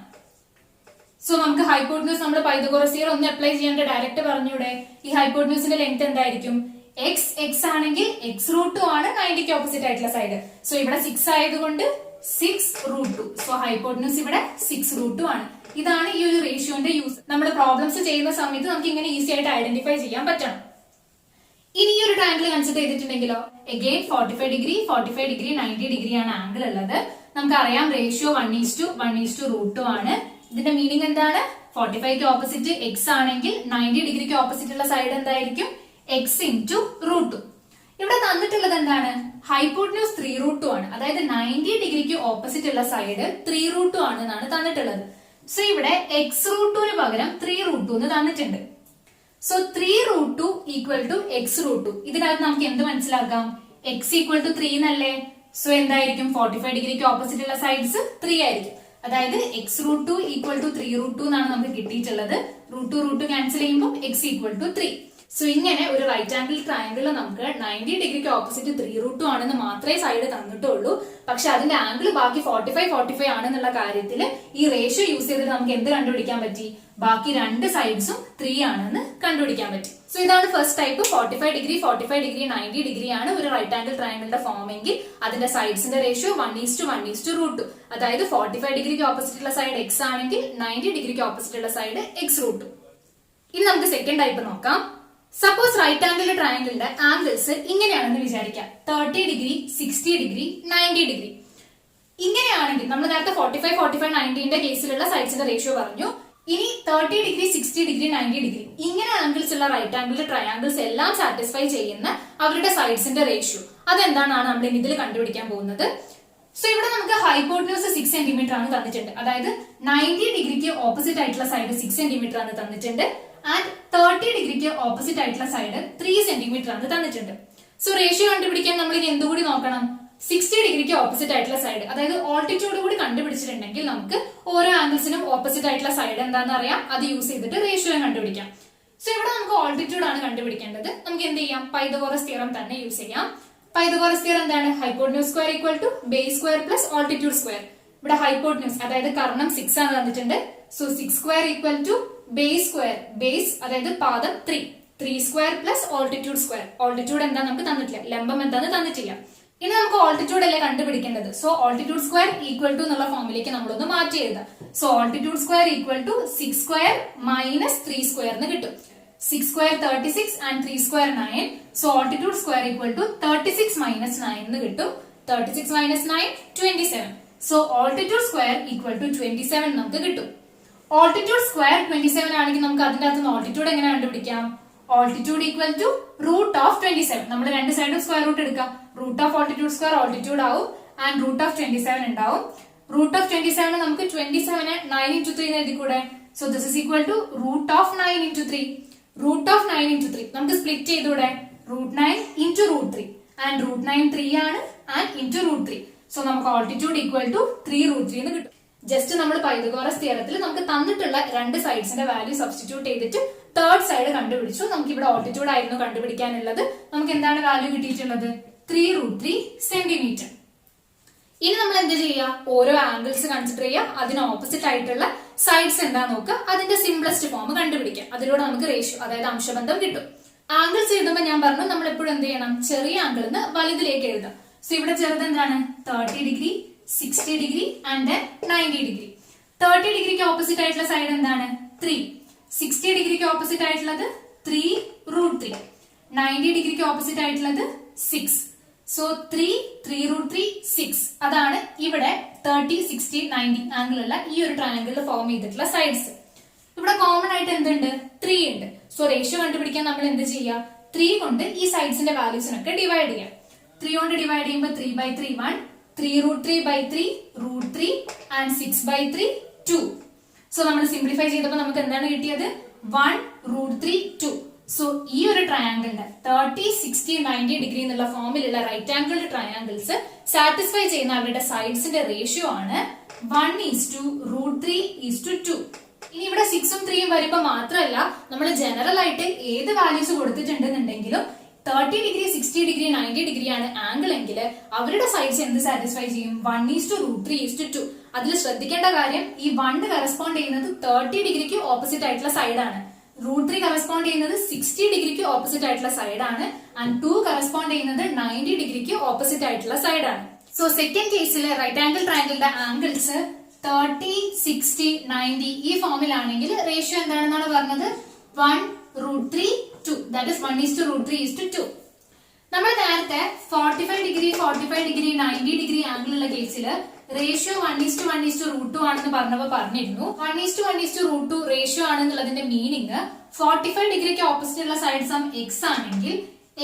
സോ നമുക്ക് ഹൈപ്പോട്ടന്യൂസ് നമ്മൾ പൈതഗോറസ് തിയറം ഒന്ന് അപ്ലൈ ചെയ്യാണ്ട് ഡയറക്റ്റ് പറഞ്ഞൂടെ? ഈ ഹൈപ്പോട്ടന്യൂസിന്റെ ലെങ്ത് എന്തായിരിക്കും? x ആണെങ്കിൽ x√2 ആണ് 90ക്ക് ഓപ്പോസിറ്റ് ആയിട്ടുള്ള സൈഡ്. സോ ഇവിടെ 6 ആയതുകൊണ്ട് 6√2. സോ ഹൈപ്പോട്ടന്യൂസ് ഇവിടെ 6√2 ആണ്. ഇതാണ് ഈ ഒരു റേഷ്യോന്റെ യൂസ്. നമ്മൾ പ്രോബ്ലംസ് ചെയ്യുന്ന സമയത്ത് നമുക്ക് ഇങ്ങനെ ഈസി ആയിട്ട് ഐഡന്റിഫൈ ചെയ്യാൻ പറ്റണം. ഇനി ഈ ഒരു ട്രയാംഗിൾ കൺസിഡർ ചെയ്തിട്ടുണ്ടെങ്കിലോ അഗൈൻ 45 ഡിഗ്രി, 45 ഡിഗ്രി, 90 ഡിഗ്രി ആണ് ആംഗിൾ ഉള്ളത്. നമുക്കറിയാം റേഷ്യോ 1:1:√2 ആണ്. ഇതിന്റെ മീനിങ് എന്താണ്? 45ക്ക് ഓപ്പോസിറ്റ് എക്സ് ആണെങ്കിൽ 90 ഡിഗ്രിക്ക് ഓപ്പോസിറ്റ് ഉള്ള സൈഡ് എന്തായിരിക്കും? x×√2. ഇവിടെ തന്നിട്ടുള്ളത് എന്താണ്? ഹൈപ്പോട്ടന്യൂസ് 3√2 ആണ്. അതായത് 90 ഡിഗ്രിക്ക് ഓപ്പോസിറ്റ് ഉള്ള സൈഡ് 3√2 ആണ് എന്നാണ് തന്നിട്ടുള്ളത്. സോ ഇവിടെ x√2 പകരം 3√2 എന്ന് തന്നിട്ടുണ്ട്. So 3√2 = x√2. ഇതിനകത്ത് നമുക്ക് എന്ത് മനസ്സിലാക്കാം? x = 3 എന്നല്ലേ? സോ എന്തായിരിക്കും? 45 ഡിഗ്രിക്ക് ഓപ്പോസിറ്റ് ഉള്ള സൈഡ്സ് 3 ആയിരിക്കും. അതായത് x√2 = 3√2 എന്നാണ് നമുക്ക് കിട്ടിയിട്ടുള്ളത്. √2 ക്യാൻസൽ ചെയ്യുമ്പോൾ x = 3. സോ ഇങ്ങനെ ഒരു റൈറ്റ് ആംഗിൾ ട്രയാംഗിളിൽ നമുക്ക് 90 ഡിഗ്രിക്ക് ഓപ്പോസിറ്റ് 3√2 ആണെന്ന് മാത്രമേ സൈഡ് തന്നിട്ടുള്ളൂ. പക്ഷെ അതിന്റെ ആംഗിൾ ബാക്കി 45 ആണെന്നുള്ള കാര്യത്തിൽ ഈ റേഷ്യോ യൂസ് ചെയ്തിട്ട് നമുക്ക് എന്ത് കണ്ടുപിടിക്കാൻ പറ്റി? ബാക്കി രണ്ട് സൈഡ്സും 3 ആണെന്ന് കണ്ടുപിടിക്കാൻ പറ്റി. സോ ഇതാണ് ഫസ്റ്റ് ടൈപ്പ്. 45 ഡിഗ്രി, 90 ഡിഗ്രി ആണ് ഒരു റൈറ്റ് ആംഗിൾ ട്രയാംഗിളിന്റെ ഫോം എങ്കിൽ അതിന്റെ സൈഡ്സിന്റെ റേഷ്യോ 1:1:√2. അതായത് 45 ഡിഗ്രിക്ക് ഓപ്പോസിറ്റ് ഉള്ള സൈഡ് എക്സ് ആണെങ്കിൽ 90 ഡിഗ്രിക്ക് ഓപ്പോസിറ്റ് ഉള്ള സൈഡ് x√2. ഇനി നമുക്ക് സെക്കൻഡ് ടൈപ്പ് നോക്കാം. സപ്പോസ് റൈറ്റ് ആംഗിൾ ട്രയാംഗിളിന്റെ ആംഗിൾസ് ഇങ്ങനെയാണെന്ന് വിചാരിക്കാം. 30 ഡിഗ്രി, 60 ഡിഗ്രി, 90 ഡിഗ്രി. ഇങ്ങനെയാണെങ്കിൽ നമ്മൾ നേരത്തെ 45, 90ന്റെ കേസിലുള്ള സൈഡ്സിന്റെ റേഷ്യോ പറഞ്ഞു. ഇനി 30 ഡിഗ്രി, 60 ഡിഗ്രി, 90 ഡിഗ്രി ഇങ്ങനെ ആംഗിൾസ് ഉള്ള റൈറ്റ് ആംഗിൾ ട്രയാംഗിൾസ് എല്ലാം സാറ്റിസ്ഫൈ ചെയ്യുന്ന അവരുടെ സൈഡ്സിന്റെ റേഷ്യോ അതെന്താണ് നമ്മൾ ഇനി ഇതിൽ കണ്ടുപിടിക്കാൻ പോകുന്നത്. സോ ഇവിടെ നമുക്ക് ഹൈപ്പോട്ടന്യൂസ് 6 സെന്റിമീറ്റർ ആണ് തന്നിട്ടുണ്ട്. അതായത് 90 ഡിഗ്രിക്ക് ഓപ്പോസിറ്റ് ആയിട്ടുള്ള സൈഡ് 6 സെന്റിമീറ്റർ ആണ് തന്നിട്ടുണ്ട്. ആൻഡ് 30 ഡിഗ്രിക്ക് ഓപ്പോസിറ്റ് ആയിട്ടുള്ള സൈഡ് 3 സെന്റിമീറ്റർ ആണ് തന്നിട്ടുണ്ട്. സോ റേഷ്യോ കണ്ടുപിടിക്കാൻ നമ്മൾ ഇനി എന്തുകൂടി നോക്കണം? 60 ഡിഗ്രിക്ക് ഓപ്പോസിറ്റ് ആയിട്ടുള്ള സൈഡ്, അതായത് ഓൾട്ടിറ്റ്യൂഡ് കൂടി കണ്ടുപിടിച്ചിട്ടുണ്ടെങ്കിൽ നമുക്ക് ഓരോ ആംഗിൾസിനും ഓപ്പോസിറ്റ് ആയിട്ടുള്ള സൈഡ് എന്താണെന്ന് അറിയാം. അത് യൂസ് ചെയ്തിട്ട് റേഷ്യോ കണ്ടുപിടിക്കാം. സോ ഇവിടെ നമുക്ക് ഓൾട്ടിറ്റ്യൂഡ് ആണ് കണ്ടുപിടിക്കേണ്ടത്. നമുക്ക് എന്ത് ചെയ്യാം? പൈതഗോറസ് തിയറം തന്നെ യൂസ് ചെയ്യാം. പൈതഗോറസ് തിയറം എന്താണ്? Hypotenuse square = base square plus altitude square. ഇവിടെ ഹൈപ്പോട്ടന്യൂസ് അതായത് കർണം 6 ആണ് തന്നിട്ടുണ്ട്. സോ 6² = ബേസ് സ്ക്വയർ, ബേസ് അതായത് പാദം 3 square plus altitude square. Altitude എന്താ നമുക്ക് തന്നിട്ടില്ല, ലംബം എന്താന്ന് തന്നിട്ടില്ല. ഇനി നമുക്ക് ഓൾട്ടിറ്റ്യൂഡ് അല്ലേ കണ്ടുപിടിക്കേണ്ടത്. So altitude square equal to എന്നുള്ള ഫോമിലേക്ക് നമ്മളൊന്ന് മാറ്റി എഴുതാം. So altitude square equal to 6 square minus 3 square എന്ന് കിട്ടും. 6 square 36 and 3 square 9. So altitude square equal to 36 minus 9 എന്ന് കിട്ടും. 36 minus 9 27. So altitude square equal to 27 നമുക്ക് കിട്ടും. ഓൾട്ടിറ്റ്യൂഡ് സ്ക്വയർ 27 ആണെങ്കിൽ നമുക്ക് അതിന്റെ അകത്ത് ഓൾട്ടിറ്റ്യൂഡ് എങ്ങനെ കണ്ടുപിടിക്കാം? Altitude equal to root of 27. നമ്മൾ രണ്ട് സൈഡും സ്ക്വയർ റൂട്ട് എടുക്കാം. Root of altitude square altitude ആവും ആൻഡ് റൂട്ട് ഓഫ് 27 ഉണ്ടാവും. റൂട്ട് ഓഫ് 27 നമുക്ക് 27 9 into 3 എന്ന് എഴുതിക്കൂടെ? So this is equal to root of 9 into 3. Root of 9 into 3 നമുക്ക് സ്പ്ലിറ്റ് ചെയ്തൂടെ? Root 9 into root 3 and root 9 3 ആണ് ആൻഡ് into റൂട്ട് 3. സോ നമുക്ക് altitude equal to 3 root 3 എന്ന് കിട്ടും. ജസ്റ്റ് നമ്മൾ പൈതഗോറസ് തിയറത്തിൽ നമുക്ക് തന്നിട്ടുള്ള രണ്ട് സൈഡ്സിന്റെ വാല്യൂ സബ്സ്റ്റിറ്റ്യൂട്ട് ചെയ്തിട്ട് തേർഡ് സൈഡ് കണ്ടുപിടിച്ചു. നമുക്ക് ഇവിടെ ഓൾട്ടിറ്റ്യൂഡ് ആയിരുന്നു കണ്ടുപിടിക്കാനുള്ളത്. നമുക്ക് എന്താണ് വാല്യൂ കിട്ടിയിട്ടുള്ളത്? 3 റൂട്ട് 3 സെന്റിമീറ്റർ. ഇനി നമ്മൾ എന്ത് ചെയ്യുക? ഓരോ ആംഗിൾസ് കൺസിഡർ ചെയ്യുക, അതിന് ഓപ്പോസിറ്റ് ആയിട്ടുള്ള സൈഡ്സ് എന്താ നോക്കുക, അതിന്റെ സിംപ്ലസ്റ്റ് ഫോം കണ്ടുപിടിക്കാം. അതിലൂടെ നമുക്ക് റേഷ്യോ അതായത് അംശബന്ധം കിട്ടും. ആംഗിൾസ് എഴുതുമ്പോൾ ഞാൻ പറഞ്ഞു നമ്മൾ എപ്പോഴും എന്ത് ചെയ്യണം? ചെറിയ ആംഗിളിൽ നിന്ന് വലുതിലേക്ക് എഴുതാം. സോ ഇവിടെ ചെറുത് എന്താണ്? 30 ഡിഗ്രി, 60 ഡിഗ്രി ആൻഡ് 90 ഡിഗ്രി. 30 ഡിഗ്രിക്ക് ഓപ്പോസിറ്റ് ആയിട്ടുള്ള സൈഡ് എന്താണ്? 3. 60 ഡിഗ്രിക്ക് ഓപ്പോസിറ്റ് ആയിട്ടുള്ളത് 3 റൂട്ട് 3. 90 ഡിഗ്രിക്ക് ഓപ്പോസിറ്റ് ആയിട്ടുള്ളത് 6. So 3 root 3 6. അതാണ് ഇവിടെ 30, 60, 90 ആംഗിൾ ഉള്ള ഈ ഒരു ട്രയാംഗിളിൽ ഫോം ചെയ്തിട്ടുള്ള സൈഡ്സ്. ഇവിടെ കോമൺ ആയിട്ട് എന്തുണ്ട്? 3 ഉണ്ട്. സോ റേഷ്യോ കണ്ടുപിടിക്കാൻ നമ്മൾ എന്ത് ചെയ്യുക? 3 കൊണ്ട് ഈ സൈഡ്സിന്റെ വാല്യൂസിനൊക്കെ ഡിവൈഡ് ചെയ്യാം. 3 കൊണ്ട് ഡിവൈഡ് ചെയ്യുമ്പോൾ 3/3 1, 3 റൂട്ട് 3/3 റൂട്ട് 3 ആൻഡ് 6/3 2. സോ നമ്മൾ സിംപ്ലിഫൈ ചെയ്തപ്പോൾ നമുക്ക് എന്താണ് കിട്ടിയത്? 1 റൂട്ട് 3 2. സോ ഈ ഒരു ട്രയാംഗിളിന്റെ 30, 60, 90 ഡിഗ്രി എന്നുള്ള ഫോമിലുള്ള റൈറ്റ് ആംഗിൾഡ് ട്രയാംഗിൾസ് സാറ്റിസ്ഫൈ ചെയ്യുന്ന അവരുടെ സൈഡ്സിന്റെ റേഷ്യോ ആണ് 1:√3:2. ഇനി ഇവിടെ 6ഉം 3ഉം വരുമ്പോൾ മാത്രമല്ല നമ്മൾ ജനറൽ ആയിട്ട് ഏത് വാല്യൂസ് കൊടുത്തിട്ടുണ്ടെന്നുണ്ടെങ്കിലും 30 ഡിഗ്രി, 60 ഡിഗ്രി, 90 ഡിഗ്രി ആണ് ആംഗിൾ എങ്കിൽ അവരുടെ സൈഡ്സ് എന്ത് സാറ്റിസ്ഫൈ ചെയ്യും? 1:√3:2. അതിൽ ശ്രദ്ധിക്കേണ്ട കാര്യം ഈ 1 കറസ്പോണ്ട് ചെയ്യുന്നത് 30 ഡിഗ്രിക്ക് ഓപ്പോസിറ്റ് ആയിട്ടുള്ള സൈഡാണ്. റൂട്ട് 3 കറസ്പോണ്ട് ചെയ്യുന്നത് 60 ഡിഗ്രിക്ക് ഓപ്പോസിറ്റ് ആയിട്ടുള്ള സൈഡാണ് ആൻഡ് 2 കറസ്പോണ്ട് ചെയ്യുന്നത് 90 ഡിഗ്രിക്ക് ഓപ്പോസിറ്റ് ആയിട്ടുള്ള സൈഡാണ്. സോ സെക്കൻഡ് കേസിൽ റൈറ്റ് ആംഗിൾ ട്രയാംഗിളിന്റെ ആംഗിൾസ് 30, 60, 90 ഈ ഫോമിലാണെങ്കിൽ റേഷ്യോ എന്താണെന്നാണ് പറഞ്ഞത്? 1√3:2. That is 1:√3:2. നമ്മൾ നേരത്തെ 45 ഡിഗ്രി, 45 ഡിഗ്രി, 90 ഡിഗ്രി ആംഗിൾ ഉള്ള കേസിൽ റേഷ്യോ 1:1:√2 ആണെന്ന് പറഞ്ഞപ്പോൾ പറഞ്ഞിരുന്നു. 1:1:√2 റേഷ്യോ ആണെന്നുള്ളതിന്റെ മീനിങ് 45 ഡിഗ്രിക്ക് ഓപ്പോസിറ്റ് ഉള്ള സൈഡ് സം എക്സ് ആണെങ്കിൽ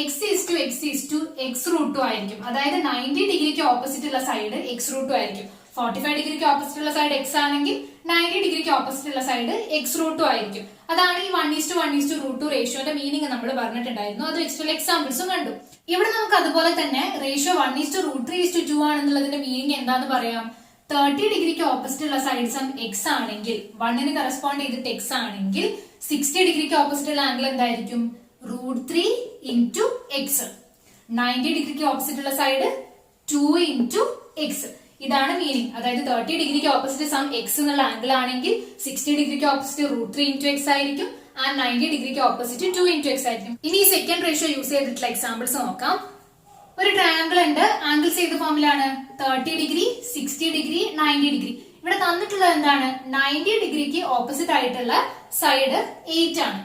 x:(x:(x√2) ആയിരിക്കും. അതായത് 90 ഡിഗ്രിക്ക് ഓപ്പോസിറ്റ് ഉള്ള സൈഡ് x√2 ആയിരിക്കും. 45 ഡിഗ്രിക്ക് ഓപ്പോസിറ്റ് ഉള്ള സൈഡ് എക്സ് ആണെങ്കിൽ 90 ഡിഗ്രിക്ക് ഓപ്പോസിറ്റ് ഉള്ള സൈഡ് x√2 ആയിരിക്കും. അതാണ് ഈ 1:1:√2 റേഷ്യോന്റെ മീനിങ് നമ്മൾ പറഞ്ഞിട്ടുണ്ടായിരുന്നു. അത് വെച്ചിട്ടുള്ള എക്സാമ്പിൾസും കണ്ടു. ഇവിടെ നമുക്ക് അതുപോലെ തന്നെ റേഷ്യോ 1:√3:2 ആണെന്നുള്ളതിന്റെ മീനിങ് എന്താന്ന് പറയാം? 30 ഡിഗ്രിക്ക് ഓപ്പോസിറ്റ് ഉള്ള സൈഡ് സം എക്സ് ആണെങ്കിൽ 1ന് കറസ്പോണ്ട് ചെയ്തിട്ട് എക്സ് ആണെങ്കിൽ 60 ഡിഗ്രിക്ക് ഓപ്പോസിറ്റ് ഉള്ള ആംഗിൾ എന്തായിരിക്കും? √3 into x. 90 ഡിഗ്രിക്ക് ഓപ്പോസിറ്റ് ഉള്ള സൈഡ് 2 into x. ഇതാണ് മീനിങ്. അതായത് 30 ഡിഗ്രിക്ക് ഓപ്പോസിറ്റ് സം എക്സ് എന്നുള്ള ആംഗിൾ ആണെങ്കിൽ 60 ഡിഗ്രിക്ക് ഓപ്പോസിറ്റ് √3 into x ആയിരിക്കും ആൻഡ് 90 ഡിഗ്രിക്ക് ഓപ്പോസിറ്റ് 2 into x ആയിരിക്കും. ഇനി ഈ സെക്കൻഡ് റേഷ്യോ യൂസ് ചെയ്തിട്ടുള്ള എക്സാമ്പിൾസ് നോക്കാം. ഒരു ട്രയാംഗിൾ ഉണ്ട്. ആംഗിൾസ് ഏത് ഫോമിലാണ്? 30 ഡിഗ്രി, 60 ഡിഗ്രി, 90 ഡിഗ്രി. ഇവിടെ തന്നിട്ടുള്ളത് എന്താണ്? 90 ഡിഗ്രിക്ക് ഓപ്പോസിറ്റ് ആയിട്ടുള്ള സൈഡ് 8 ആണ്.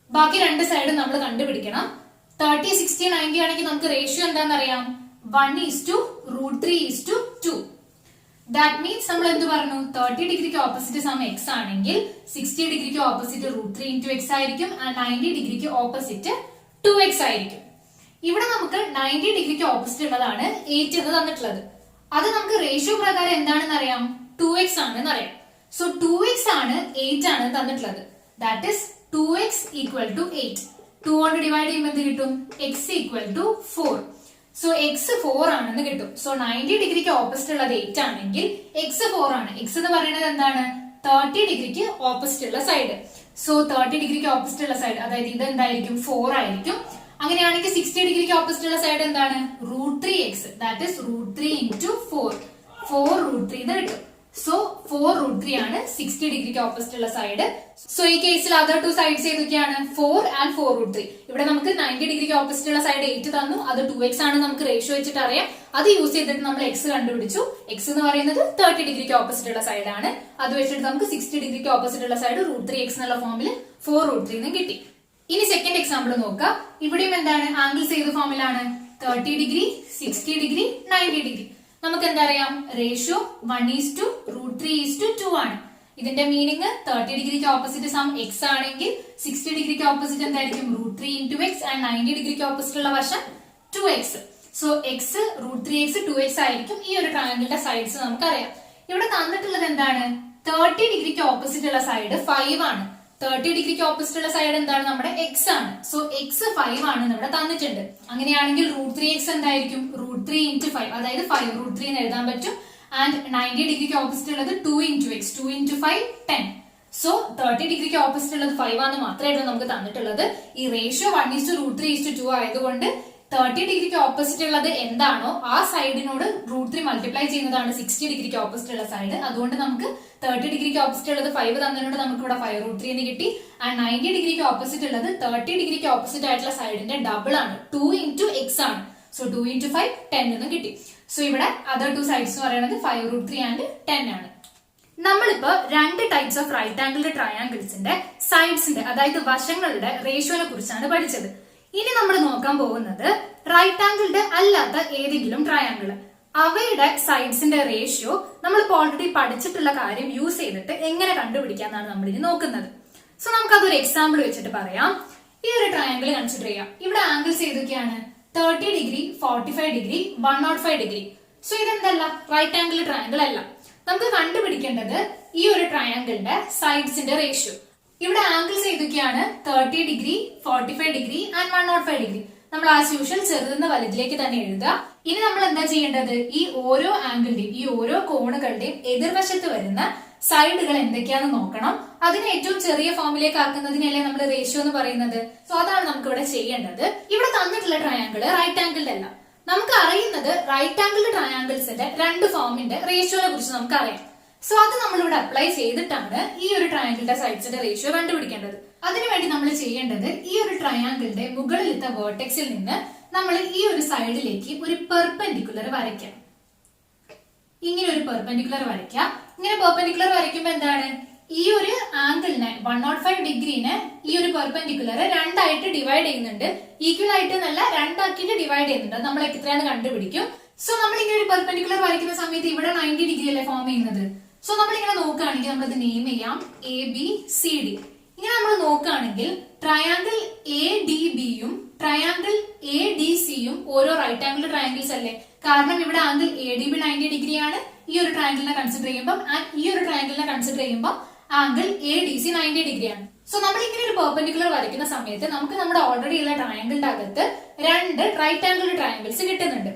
ബാക്കി രണ്ട് സൈഡ് നമ്മൾ കണ്ടുപിടിക്കണം. 30, 60, 90 ആണെങ്കിൽ നമുക്ക് റേഷ്യോ എന്താണെന്നറിയാം? 1:√3:2. ദാറ്റ് മീൻസ് നമ്മൾ എന്ത് പറഞ്ഞു? 30 ഡിഗ്രിക്ക് ഓപ്പോസിറ്റ് സം എക്സ് ആണെങ്കിൽ 60 ഡിഗ്രിക്ക് ഓപ്പോസിറ്റ് √3 into x ആയിരിക്കും ആൻഡ് 90 ഡിഗ്രിക്ക് ഓപ്പോസിറ്റ് 2x ആയിരിക്കും. ഇവിടെ നമുക്ക് 90 ഡിഗ്രിക്ക് ഓപ്പോസിറ്റ് ഉള്ളതാണ് 8 എന്ന് തന്നിട്ടുള്ളത്. അത് നമുക്ക് റേഷ്യോ പ്രകാരം എന്താണെന്ന് അറിയാം? 2x ആണെന്ന് അറിയാം. സോ 2x ആണ് 8 ആണ് തന്നിട്ടുള്ളത്. That is 2x = 8. 2 കൊണ്ട് ഡിവൈഡ് ചെയ്യുമ്പോൾ എന്ത് കിട്ടും? x = 4. സോ x 4 ആണെന്ന് കിട്ടും. സോ 90 ഡിഗ്രിക്ക് ഓപ്പോസിറ്റ് ഉള്ളത് 8 ആണെങ്കിൽ x 4 ആണ്. x എന്ന് പറയുന്നത് എന്താണ്? 30 ഡിഗ്രിക്ക് ഓപ്പോസിറ്റ് ഉള്ള സൈഡ്. സോ 30 ഡിഗ്രിക്ക് ഓപ്പോസിറ്റ് ഉള്ള സൈഡ് അതായത് ഇത് എന്തായിരിക്കും? 4 ആയിരിക്കും. അങ്ങനെയാണെങ്കിൽ 60 ഡിഗ്രിക്ക് ഓപ്പോസിറ്റ് ഉള്ള സൈഡ് എന്താണ്? √3x. That is √3 into 4. 4 √3 എന്ന് കിട്ടും. സോ 4√3 ആണ് 60 ഡിഗ്രിക്ക് ഓപ്പോസിറ്റ് ഉള്ള സൈഡ്. സോ ഈ കേസിൽ അതർ ടു സൈഡ്സ് ഏതൊക്കെയാണ്? 4 ആൻഡ് 4√3. ഇവിടെ നമുക്ക് 90 ഡിഗ്രിക്ക് ഓപ്പോസിറ്റ് ഉള്ള സൈഡ് 8 തന്നു. അത് 2x ആണ് നമുക്ക് റേഷ്യോ വെച്ചിട്ട് അറിയാം. അത് യൂസ് ചെയ്തിട്ട് നമ്മൾ x കണ്ടുപിടിച്ചു. x എന്ന് പറയുന്നത് 30 ഡിഗ്രിക്ക് ഓപ്പോസിറ്റ് ഉള്ള സൈഡ് ആണ്. അത് വെച്ചിട്ട് നമുക്ക് 60 ഡിഗ്രിക്ക് ഓപ്പോസിറ്റ് ഉള്ള സൈഡ് √3x എന്നുള്ള ഫോമിൽ 4√3 എന്ന് കിട്ടി. ഇനി സെക്കൻഡ് എക്സാമ്പിൾ നോക്കാം. ഇവിടെയും എന്താണ്? ആംഗിൾസ് ഏത് ഫോമിലാണ്? 30 ഡിഗ്രി, 60 ഡിഗ്രി, 90 ഡിഗ്രി. നമുക്ക് എന്താ അറിയാം? റേഷ്യോ 1:√3:2 ആണ്. ഇതിന്റെ മീനിങ് 30 ഡിഗ്രിക്ക് ഓപ്പോസിറ്റ് സം x ആണെങ്കിൽ 60 ഡിഗ്രിക്ക് ഓപ്പോസിറ്റ് എന്തായിരിക്കും? √3 into x ആൻഡ് 90 ഡിഗ്രിക്ക് ഓപ്പോസിറ്റ് ഉള്ള വശം 2x. So x √3x 2x ആയിരിക്കും. ഈ ഒരു ട്രയാങ്കിളിന്റെ സൈഡ്സ് നമുക്കറിയാം. ഇവിടെ തന്നിട്ടുള്ളത് എന്താണ്? 30 ഡിഗ്രിക്ക് ഓപ്പോസിറ്റ് ഉള്ള സൈഡ് 5 ആണ്. 30 ഡിഗ്രിക്ക് ഓപ്പോസിറ്റ് ഉള്ള സൈഡ് എന്താണ്? നമ്മുടെ x ആണ്. സോ x 5 ആണെന്ന് ഇവിടെ തന്നിട്ടുണ്ട്. അങ്ങനെയാണെങ്കിൽ √3x എന്തായിരിക്കും? √3 into 5, അതായത് 5√3 എന്ന് എഴുതാൻ പറ്റും. ആൻഡ് 90 ഡിഗ്രിക്ക് ഓപ്പോസിറ്റ് ഉള്ളത് 2 into x, 2 into 5 10. സോ 30 ഡിഗ്രിക്ക് ഓപ്പോസിറ്റ് ഉള്ളത് 5 ആണെന്ന് മാത്രമായിട്ട് നമുക്ക് തന്നിട്ടുള്ളത്. ഈ റേഷ്യോ 1:√3:2 ആയതുകൊണ്ട് 30 ഡിഗ്രിക്ക് ഓപ്പോസിറ്റ് ഉള്ളത് എന്താണോ ആ സൈഡിനോട് √3 മൾട്ടിപ്ലൈ ചെയ്യുന്നതാണ് 60 ഡിഗ്രിക്ക് ഓപ്പോസിറ്റ് ഉള്ള സൈഡ്. അതുകൊണ്ട് നമുക്ക് 30 ഡിഗ്രിക്ക് ഓപ്പോസിറ്റ് ഉള്ളത് 5 തന്നതുകൊണ്ട് നമുക്ക് ഇവിടെ 5√3 എന്ന് കിട്ടി. ആൻഡ് 90 ഡിഗ്രിക്ക് ഓപ്പോസിറ്റ് ഉള്ളത് 30 ഡിഗ്രിക്ക് ഓപ്പോസിറ്റ് ആയിട്ടുള്ള സൈഡിന്റെ ഡബിൾ ആണ്, 2 into x ആണ്. സോ 2 into 5 10 എന്ന് കിട്ടി. സോ ഇവിടെ അതർ ടു സൈഡ്സ് എന്ന് പറയുന്നത് 5√3 ആൻഡ് 10 ആണ്. നമ്മളിപ്പോ രണ്ട് ടൈപ്സ് ഓഫ് റൈറ്റ് ആംഗിൾഡ് ട്രയാംഗിൾസിന്റെ സൈഡ്സിന്റെ, അതായത് വശങ്ങളുടെ റേഷ്യോനെ കുറിച്ചാണ് പഠിച്ചത്. ഇനി നമ്മൾ നോക്കാൻ പോകുന്നത് റൈറ്റ് ആംഗിൾഡ് അല്ലാത്ത ഏതെങ്കിലും ട്രയാംഗിൾ, അവയുടെ സൈഡ്സിന്റെ റേഷ്യോ നമ്മളിപ്പോ ഓൾറെഡി പഠിച്ചിട്ടുള്ള കാര്യം യൂസ് ചെയ്തിട്ട് എങ്ങനെ കണ്ടുപിടിക്കാന്നാണ് നമ്മൾ ഇനി നോക്കുന്നത്. സോ നമുക്ക് അതൊരു എക്സാമ്പിൾ വെച്ചിട്ട് പറയാം. ഈ ഒരു ട്രയാംഗിൾ കൺസിഡർ ചെയ്യാം. ഇവിടെ ആംഗിൾസ് ഏതൊക്കെയാണ്? 30 ഡിഗ്രി, 45 ഡിഗ്രി, 105 ഡിഗ്രി. സോ ഇതെന്തല്ല? റൈറ്റ് ആംഗിൾ ട്രയാംഗിൾ അല്ല. നമുക്ക് കണ്ടുപിടിക്കേണ്ടത് ഈ ഒരു ട്രയാംഗിളിന്റെ സൈഡ്സിന്റെ റേഷ്യോ. ഇവിടെ ആംഗിൾസ് ഏതൊക്കെയാണ്? 30 ഡിഗ്രി, 45 ഡിഗ്രി ആൻഡ് 105 ഡിഗ്രി. നമ്മൾ ആസ് യൂഷ്വൽ ചെറുതെന്ന് വലുതിലേക്ക് തന്നെ എഴുതുക. ഇനി നമ്മൾ എന്താ ചെയ്യേണ്ടത്? ഈ ഓരോ ആംഗിളിന്റെയും, ഈ ഓരോ കോണുകളുടെയും എതിർവശത്ത് വരുന്ന സൈഡുകൾ എന്തൊക്കെയാണെന്ന് നോക്കണം. അതിനെ ഏറ്റവും ചെറിയ ഫോമിലേക്ക് ആക്കുന്നതിനല്ലേ നമ്മൾ റേഷ്യോ എന്ന് പറയുന്നത്. സോ അതാണ് നമുക്ക് ഇവിടെ ചെയ്യേണ്ടത്. ഇവിടെ തന്നിട്ടുള്ള ട്രയാംഗിൾ റൈറ്റ് ആംഗിൾഡ് അല്ല. നമുക്ക് അറിയുന്നത് റൈറ്റ് ആംഗിൾഡ് ട്രയാംഗിൾസിന്റെ രണ്ട് ഫോമിന്റെ റേഷ്യോനെ കുറിച്ച് നമുക്ക് അറിയാം. സോ അത് നമ്മളിവിടെ അപ്ലൈ ചെയ്തിട്ടാണ് ഈ ഒരു ട്രയാംഗിളിന്റെ സൈഡ്സിന്റെ റേഷ്യോ കണ്ടുപിടിക്കേണ്ടത്. അതിനുവേണ്ടി നമ്മൾ ചെയ്യേണ്ടത് ഈ ഒരു ട്രയാംഗിളിന്റെ മുകളിലത്തെ വേർട്ടെക്സിൽ നിന്ന് നമ്മൾ ഈ ഒരു സൈഡിലേക്ക് ഒരു പെർപെൻഡിക്കുലർ വരയ്ക്കാം. ഇങ്ങനെ ഒരു പെർപെൻഡിക്കുലർ വരയ്ക്കാം. ഇങ്ങനെ പെർപെൻഡിക്കുലർ വരയ്ക്കുമ്പോൾ എന്താണ്? ഈ ഒരു ആംഗിളിനെ 105 ഡിഗ്രിനെ ഈ ഒരു പെർപെൻഡിക്കുലർ രണ്ടായിട്ട് ഡിവൈഡ് ചെയ്യുന്നുണ്ട്. ഈക്വൽ ആയിട്ട് എന്നല്ല, രണ്ടാക്കിയിട്ട് ഡിവൈഡ് ചെയ്യുന്നുണ്ട്. നമ്മൾ എത്രയാണ് കണ്ടുപിടിക്കും. സോ നമ്മൾ ഇങ്ങനെ ഒരു പെർപെൻഡിക്കുലർ വരയ്ക്കുന്ന സമയത്ത് ഇവിടെ 90 ഡിഗ്രി അല്ലേ ഫോം ചെയ്യുന്നത്. സോ നമ്മൾ ഇങ്ങനെ നോക്കുകയാണെങ്കിൽ നമ്മളിത് നെയിം ചെയ്യാം ABCD. ഇങ്ങനെ നമ്മൾ നോക്കുകയാണെങ്കിൽ ട്രയാംഗിൾ ADBയും ട്രയാംഗിൾ ADCയും ഓരോ റൈറ്റ് ആംഗിൾ ട്രയാംഗിൾസ് അല്ലേ? കാരണം ഇവിടെ ആംഗിൾ ADB 90 ഡിഗ്രി ആണ് ഈ ഒരു ട്രയാംഗിളിനെ കൺസിഡർ ചെയ്യുമ്പോൾ, ഈ ഒരു ട്രയാംഗിളിനെ കൺസിഡർ ചെയ്യുമ്പോൾ ആംഗിൾ ADC 90 ഡിഗ്രി ആണ്. സോ നമ്മൾ ഇങ്ങനെ ഒരു പെർപെൻഡിക്കുലർ വരയ്ക്കുന്ന സമയത്ത് നമുക്ക് നമ്മുടെ ഓൾറെഡി ഉള്ള ട്രയാംഗിളിന്റെ അകത്ത് രണ്ട് റൈറ്റ് ആംഗിൾ ട്രയാംഗിൾസ് കിട്ടുന്നുണ്ട്.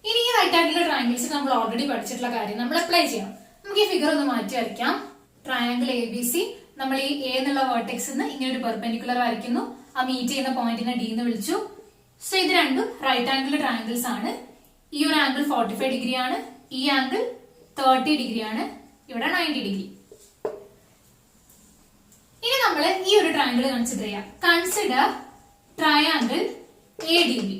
ഇനി ഈ റൈറ്റ് ആംഗിൾ ട്രയാംഗിൾസ് നമ്മൾ ഓൾറെഡി പഠിച്ചിട്ടുള്ള കാര്യം നമ്മൾ അപ്ലൈ ചെയ്യണം. നമുക്ക് ഈ ഫിഗർ ഒന്ന് മാറ്റി വരയ്ക്കാം. ട്രയാംഗിൾ ABC, നമ്മൾ ഈ A എന്നുള്ള വേർട്ടെക്സ് ഇങ്ങനെ ഒരു പെർപെൻഡിക്കുലർ വരയ്ക്കുന്നു. ആ മീറ്റ് ചെയ്യുന്ന പോയിന്റിനെ D എന്ന് വിളിച്ചു. സോ ഇത് രണ്ടും റൈറ്റ് ആംഗിൾ ട്രയാംഗിൾസ് ആണ്. ഈ ഒരു ആംഗിൾ 45 ഡിഗ്രി ആണ്, ഈ ആംഗിൾ 30 ഡിഗ്രി ആണ്, ഇവിടെ 90 ഡിഗ്രി. ഇനി നമ്മൾ ഈ ഒരു ട്രയാംഗിൾ കൺസിഡർ ചെയ്യാം. Consider triangle ADB.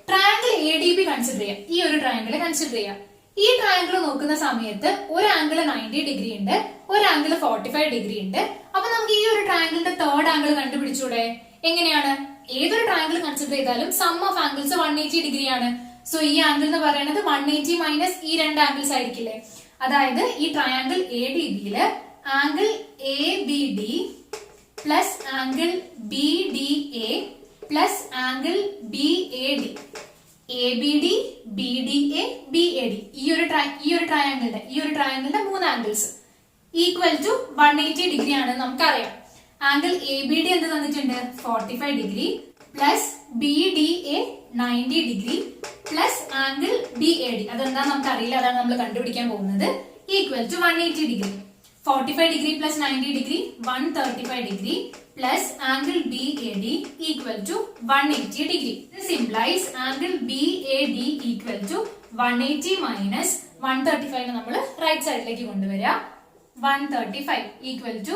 Triangle ADB consider ചെയ്യാം. ഈ ഒരു ട്രയാംഗിൾ കൺസിഡർ ചെയ്യാം. ഈ ട്രയാംഗിൾ നോക്കുന്ന സമയത്ത് ഒരു ആംഗിൾ 90 ഡിഗ്രി ഉണ്ട്, ഒരു ആംഗിൾ 45 ഡിഗ്രി ഉണ്ട്. അപ്പൊ നമുക്ക് ഈ ഒരു ട്രയാംഗിളിന്റെ തേർഡ് ആംഗിൾ കണ്ടുപിടിച്ചൂടെ? എങ്ങനെയാണ്? ഏതൊരു ട്രയാംഗിൾ കൺസിഡർ ചെയ്താലും സം ഓഫ് ആംഗിൾസ് 180 ഡിഗ്രി ആണ്. സോ ഈ ആംഗിൾ എന്ന് പറയുന്നത് 180 മൈനസ് ഈ രണ്ട് ആംഗിൾസ് ആയിരിക്കില്ലേ? അതായത് ഈ ട്രയാംഗിൾ ADBയില് angle ABD plus angle BDA plus angle BAD, ABD, BDA, BAD, ഈ ഒരു ട്രയാംഗിളിന്റെ മൂന്ന് ആംഗിൾസ് ഈക്വൽ ടു 180 ഡിഗ്രി ആണ് നമുക്കറിയാം. ആംഗിൾ ABD എന്ത് തന്നിട്ടുണ്ട്? 45 degree plus BDA 90 degree plus angle BAD, അതെന്താ നമുക്ക് അറിയില്ല, അതാണ് നമ്മൾ കണ്ടുപിടിക്കാൻ പോകുന്നത്, equal to 180 degree. 45 degree plus 90 degree 135 degree plus angle BAD equal to 180 degree. implies angle BAD equal to 180 minus 135 നമ്മൾ റൈറ്റ് സൈഡിലേക്ക് കൊണ്ടുവരിക. 135 equal to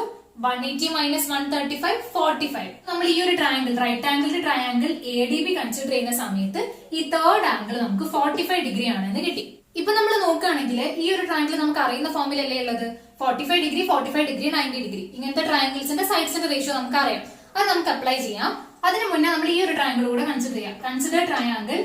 180 minus 135 45. നമ്മൾ ഈ ഒരു triangle right angle triangle ADB consider ചെയ്യുന്ന സമയത്ത് ഈ തേർഡ് ആംഗിൾ നമുക്ക് 45 ഡിഗ്രി ആണെന്ന് കിട്ടി. ഇപ്പൊ നമ്മൾ നോക്കുകയാണെങ്കിൽ ഈ ഒരു ട്രയാങ്കിൾ നമുക്ക് അറിയുന്ന ഫോമിലല്ലേ ഉള്ളത് 45 ഡിഗ്രി 45 ഡിഗ്രി 90 ഡിഗ്രി ഇങ്ങനത്തെ ട്രയാങ്കിൾസിന്റെ സൈഡ്സിന്റെ റേഷ്യോ നമുക്ക് അറിയാം. അത് നമുക്ക് അപ്ലൈ ചെയ്യാം. അതിന് മുന്നേ നമ്മൾ ഈ ഒരു ട്രയാങ്കിൾ കൂടെ കൺസിഡർ ചെയ്യാം. Consider triangle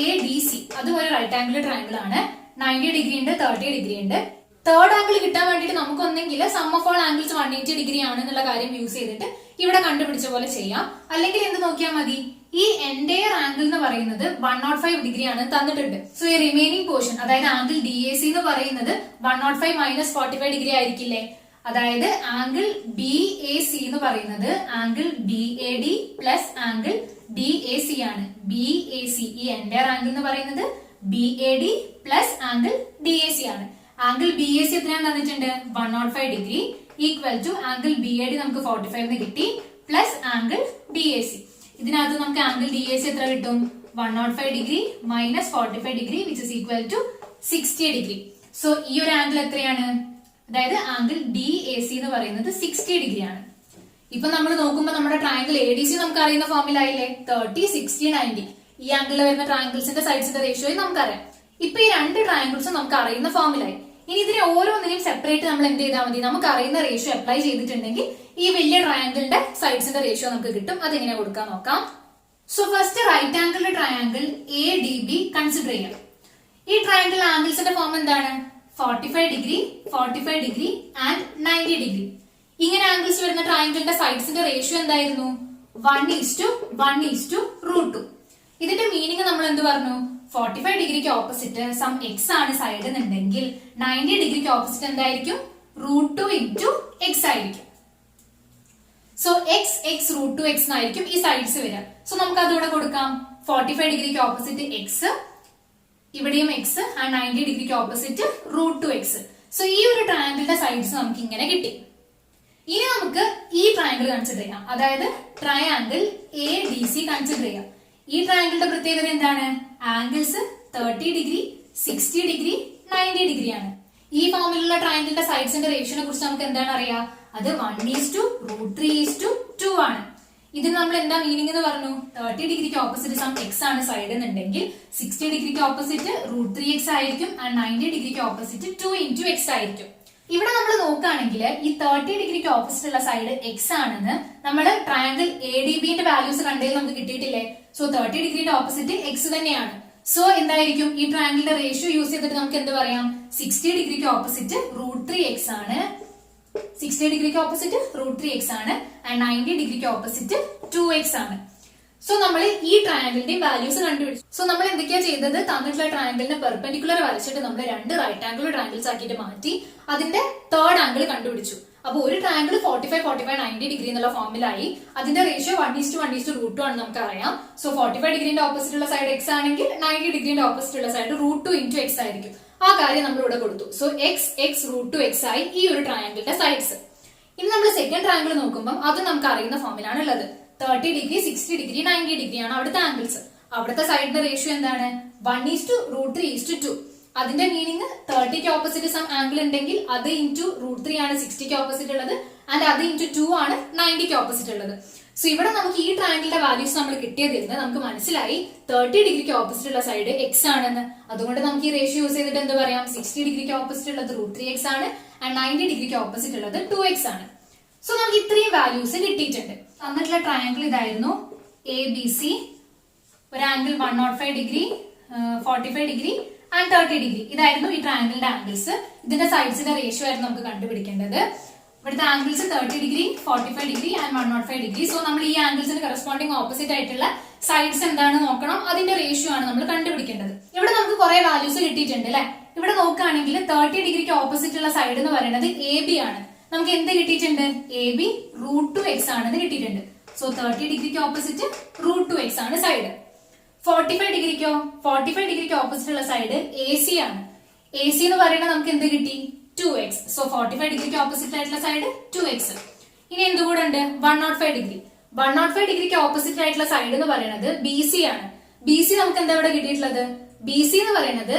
ADC. അതും ഒരു റൈറ്റ് ആംഗിൾ ട്രയാങ്കിൾ ആണ്. 90 ഡിഗ്രി ഉണ്ട് 30 ഡിഗ്രി ഉണ്ട്. തേർഡ് ആംഗിൾ കിട്ടാൻ വേണ്ടിയിട്ട് നമുക്ക് ഒന്നെങ്കിൽ sum of all angles 180 degree ആണെന്നുള്ള കാര്യം യൂസ് ചെയ്തിട്ട് ഇവിടെ കണ്ടുപിടിച്ച പോലെ ചെയ്യാം. അല്ലെങ്കിൽ എന്ത് നോക്കിയാൽ മതി ഈ എൻറ്റയർ ആംഗിൾ എന്ന് പറയുന്നത് 105 ഡിഗ്രി ആണ് തന്നിട്ടുണ്ട്. സോ ഈ റിമൈനിങ് പോർഷൻ അതായത് ആംഗിൾ DAC എന്ന് പറയുന്നത് 105 മൈനസ് 45 ഡിഗ്രി ആയിരിക്കില്ലേ. അതായത് ആംഗിൾ BAC എന്ന് പറയുന്നത് angle BAD plus angle DAC ആണ്. BAC ഈ എൻറ്റയർ ആംഗിൾ എന്ന് പറയുന്നത് BAD പ്ലസ് ആംഗിൾ DAC ആണ്. ആംഗിൾ BAC എത്രയാണ് തന്നിട്ടുണ്ട് 105 degree equal to angle BAD നമുക്ക് 45 കിട്ടി പ്ലസ് ആംഗിൾ DAC. ഇതിനകത്ത് നമുക്ക് ആംഗിൾ DAC എത്ര കിട്ടും 105 degree minus 45 degree which is equal to 60 degree. So ഈ ഒരു ആംഗിൾ എത്രയാണ് അതായത് ആംഗിൾ DAC എന്ന് പറയുന്നത് 60 ഡിഗ്രി ആണ്. ഇപ്പൊ നമ്മൾ നോക്കുമ്പോൾ നമ്മുടെ ട്രയാങ്കിൾ ADC നമുക്ക് അറിയുന്ന ഫോമിലായില്ലേ 30 60 90. ഈ ആംഗിളിൽ വരുന്ന ട്രയാങ്കിൾസിന്റെ സൈഡ്സിന്റെ റേഷ്യോയും നമുക്കറിയാം. ഇപ്പൊ ഈ രണ്ട് ട്രയാങ്കിൾസും നമുക്ക് അറിയുന്ന ഫോമിലായി. ഇനി ഇതിനെ ഓരോന്നിനെയും സെപ്പറേറ്റ് നമ്മൾ എന്ത് ചെയ്താൽ മതി നമുക്ക് അറിയുന്ന റേഷ്യോ അപ്ലൈ ചെയ്തിട്ടുണ്ടെങ്കിൽ ഈ വലിയ ട്രയാങ്കിളിന്റെ സൈഡ്സിന്റെ റേഷ്യോ നമുക്ക് കിട്ടും. അതെങ്ങനെ കൊടുക്കാൻ നോക്കാം. സോ ഫസ്റ്റ് റൈറ്റ് ആംഗിളിന്റെ ട്രയാങ്കിൾ ADB കൺസിഡർ ചെയ്യാം. ഈ ട്രയാങ്കിൾ ആംഗിൾസിന്റെ ഫോം എന്താണ് 45 ഡിഗ്രി 45 ഡിഗ്രി ആൻഡ് 90 ഡിഗ്രി. ഇങ്ങനെ ആംഗിൾസ് വരുന്ന ട്രയാങ്കിളിന്റെ സൈഡ്സിന്റെ റേഷ്യോ എന്തായിരുന്നു 1:1:√2. ഇതിന്റെ മീനിങ് നമ്മൾ എന്ത് പറഞ്ഞു 45 ഡിഗ്രിക്ക് ഓപ്പോസിറ്റ് സം എക്സ് ആണ് സൈഡ് എന്നുണ്ടെങ്കിൽ 90 ഡിഗ്രിക്ക് ഓപ്പോസിറ്റ് എന്തായിരിക്കും √2 into x ആയിരിക്കും. സോ എക്സ് എക്സ് √2x എന്നായിരിക്കും ഈ സൈഡ്സ് വരിക. സോ നമുക്ക് അതുകൂടെ കൊടുക്കാം 45 ഡിഗ്രിക്ക് ഓപ്പോസിറ്റ് എക്സ് ഇവിടെയും എക്സ് ആൻഡ് 90 ഡിഗ്രിക്ക് ഓപ്പോസിറ്റ് √2x. സോ ഈ ഒരു ട്രയാങ്കിളിന്റെ സൈഡ്സ് നമുക്ക് ഇങ്ങനെ കിട്ടി. ഇനി നമുക്ക് ഈ ട്രയാങ്കിൾ കൺസിഡർ ചെയ്യാം. അതായത് ട്രയാങ്കിൾ ADC കൺസിഡർ ചെയ്യാം. ഈ ട്രയാങ്കിളിന്റെ പ്രത്യേകത എന്താണ് ആംഗിൾസ് 30 ഡിഗ്രി 60 ഡിഗ്രി 90 ഡിഗ്രി ആണ്. ഈ ഫോമിലുള്ള ട്രയാങ്കിളിന്റെ സൈഡ്സിന്റെ റേഷ്യോനെ കുറിച്ച് നമുക്ക് എന്താണ് അറിയാം അത് 1:3:2 ആണ്. ഇതിന് നമ്മൾ എന്താ മീനിങ് എന്ന് പറഞ്ഞു 30 ഡിഗ്രിക്ക് ഓപ്പോസിറ്റ് സം എക്സ് ആണ് സൈഡ് എന്നുണ്ടെങ്കിൽ 60 ഡിഗ്രിക്ക് ഓപ്പോസിറ്റ് √3x ആയിരിക്കും ആൻഡ് 90 ഡിഗ്രിക്ക് ഓപ്പോസിറ്റ് 2 into x ആയിരിക്കും. ഇവിടെ നമ്മൾ നോക്കുകയാണെങ്കിൽ ഈ 30 ഡിഗ്രിക്ക് ഓപ്പോസിറ്റ് ഉള്ള സൈഡ് എക്സ് ആണെന്ന് നമ്മുടെ ട്രയാങ്കിൾ ADBന്റെ വാല്യൂസ് കണ്ടതിൽ നമുക്ക് കിട്ടിയിട്ടില്ലേ. സോ 30 ഡിഗ്രിയുടെ ഓപ്പോസിറ്റ് എക്സ് തന്നെയാണ്. സോ എന്തായിരിക്കും ഈ ട്രയാങ്കിളിന്റെ റേഷ്യോ യൂസ് ചെയ്തിട്ട് നമുക്ക് എന്ത് പറയാം 60 ഡിഗ്രിക്ക് ഓപ്പോസിറ്റ് √3x ആണ് 60 ഡിഗ്രിക്ക് ഓപ്പോസിറ്റ് √3x ആണ് ആൻഡ് 90 ഡിഗ്രിക്ക് ഓപ്പോസിറ്റ് 2x ആണ്. സോ നമ്മൾ ഈ ട്രയാങ്കിളിന്റെയും വാല്യൂസ് കണ്ടുപിടിച്ചു. സോ നമ്മൾ എന്തൊക്കെയാ ചെയ്തത് തന്നിട്ടുള്ള ട്രയാങ്കിളിനെ പെർപെൻഡിക്കുലർ വരച്ചിട്ട് നമ്മൾ രണ്ട് റൈറ്റ് ആംഗിൾ ട്രയാങ്കിൾസ് ആക്കിയിട്ട് മാറ്റി അതിന്റെ തേർഡ് ആംഗിൾ കണ്ടുപിടിച്ചു. അപ്പൊ ഒരു ട്രയാങ്കിൾ 45 45 90 ഡിഗ്രി എന്നുള്ള ഫോമിലായി. അതിന്റെ റേഷ്യോ 1:1:√2 ആണ് നമുക്ക് അറിയാം. സോ 45 ഡിഗ്രിന്റെ ഓപ്പോസിറ്റ് ഉള്ള സൈഡ് എക്സ് ആണെങ്കിൽ 90 ഡിഗ്രിന്റെ ഓപ്പോസിറ്റ് ഉള്ള സൈഡ് √2 into x ആയിരിക്കും. ആ കാര്യം നമ്മൾ ഇവിടെ കൊടുത്തു. സോ എക്സ് എക്സ് √2x ആയി ഈ ഒരു ട്രയാങ്കിളിന്റെ സൈഡ്സ്. ഇനി നമ്മൾ സെക്കൻഡ് ട്രയാങ്കിൾ നോക്കുമ്പോൾ അത് നമുക്ക് അറിയുന്ന ഫോമിലാണ് ഉള്ളത് 30 ഡിഗ്രി 60 ഡിഗ്രി 90 ഡിഗ്രി ആണ് അവിടുത്തെ ആംഗിൾസ്. അവിടുത്തെ സൈഡിന്റെ റേഷ്യോ എന്താണ് 1:3:2. അതിന്റെ മീനിങ് 30ക്ക് ഓപ്പോസിറ്റ് സം ആംഗിൾ ഉണ്ടെങ്കിൽ അത് ഇൻറ്റു √3 ആണ് 60ക്ക് ഓപ്പോസിറ്റ് ഉള്ളത് ആൻഡ് അത് ഇൻറ്റു 2 ആണ് 90ക്ക് ഓപ്പോസിറ്റ് ഉള്ളത്. സോ ഇവിടെ നമുക്ക് ഈ ട്രയാങ്കിളിന്റെ വാല്യൂസ് നമ്മൾ കിട്ടിയതിൽ നിന്ന് നമുക്ക് മനസ്സിലായി 30 ഡിഗ്രിക്ക് ഓപ്പോസിറ്റ് ഉള്ള സൈഡ് എക്സ് ആണെന്ന്. അതുകൊണ്ട് നമുക്ക് ഈ റേഷ്യോ യൂസ് ചെയ്തിട്ട് എന്ത് പറയാം 60 ഡിഗ്രിക്ക് ഓപ്പോസിറ്റ് ഉള്ളത് √3x ആണ് ആൻഡ് 90 ഡിഗ്രിക്ക് ഓപ്പോസിറ്റ് ഉള്ളത് 2x ആണ്. സോ നമുക്ക് ഇത്രയും വാല്യൂസ് കിട്ടിയിട്ടുണ്ട്. തന്നിട്ടുള്ള ട്രയാങ്കിൾ ഇതായിരുന്നു ABC. ഒരു angle 105 degree 45 degree and 30 degree. ഇതായിരുന്നു ഈ ട്രയാങ്കിളിന്റെ ആംഗിൾസ്. ഇതിന്റെ സൈഡ്സിന്റെ റേഷ്യോ ആയിരുന്നു നമുക്ക് കണ്ടുപിടിക്കേണ്ടത്. ഇവിടുത്തെ angles 30 degree 45 degree and 105 degree. So നമ്മൾ ഈ ആംഗിൾസിന് കറസ്പോണ്ടിങ് ഓപ്പോസിറ്റ് ആയിട്ടുള്ള സൈഡ്സ് എന്താണെന്ന് നോക്കണം. അതിന്റെ റേഷ്യോ ആണ് നമ്മൾ കണ്ടുപിടിക്കേണ്ടത്. ഇവിടെ നമുക്ക് കുറെ വാല്യൂസ് കിട്ടിയിട്ടുണ്ട് അല്ലെ. ഇവിടെ നോക്കുകയാണെങ്കിൽ 30 ഡിഗ്രിക്ക് ഓപ്പോസിറ്റ് ഉള്ള സൈഡ് എന്ന് പറയുന്നത് AB ആണ്. നമുക്ക് എന്ത് കിട്ടിയിട്ടുണ്ട് AB √2x ആണെന്ന് കിട്ടിയിട്ടുണ്ട്. സോ 30 ഡിഗ്രിക്ക് ഓപ്പോസിറ്റ് √2x ആണ് സൈഡ്. 45 ഡിഗ്രിക്ക് ഓപ്പോസിറ്റ് ഉള്ള സൈഡ് AC ആണ്. AC എന്ന് പറയുന്നത് നമുക്ക് എന്ത് കിട്ടി 2x. സോ 45 ഡിഗ്രിക്ക് ഓപ്പോസിറ്റ് ആയിട്ടുള്ള സൈഡ് 2x. ഇനി എന്തുകൂടെ ഉണ്ട് 105 ഡിഗ്രിക്ക് ഓപ്പോസിറ്റ് ആയിട്ടുള്ള സൈഡ് എന്ന് പറയുന്നത് BC ആണ്. ബി സി നമുക്ക് എന്താ ഇവിടെ കിട്ടിയിട്ടുള്ളത്? ബി സി എന്ന് പറയുന്നത്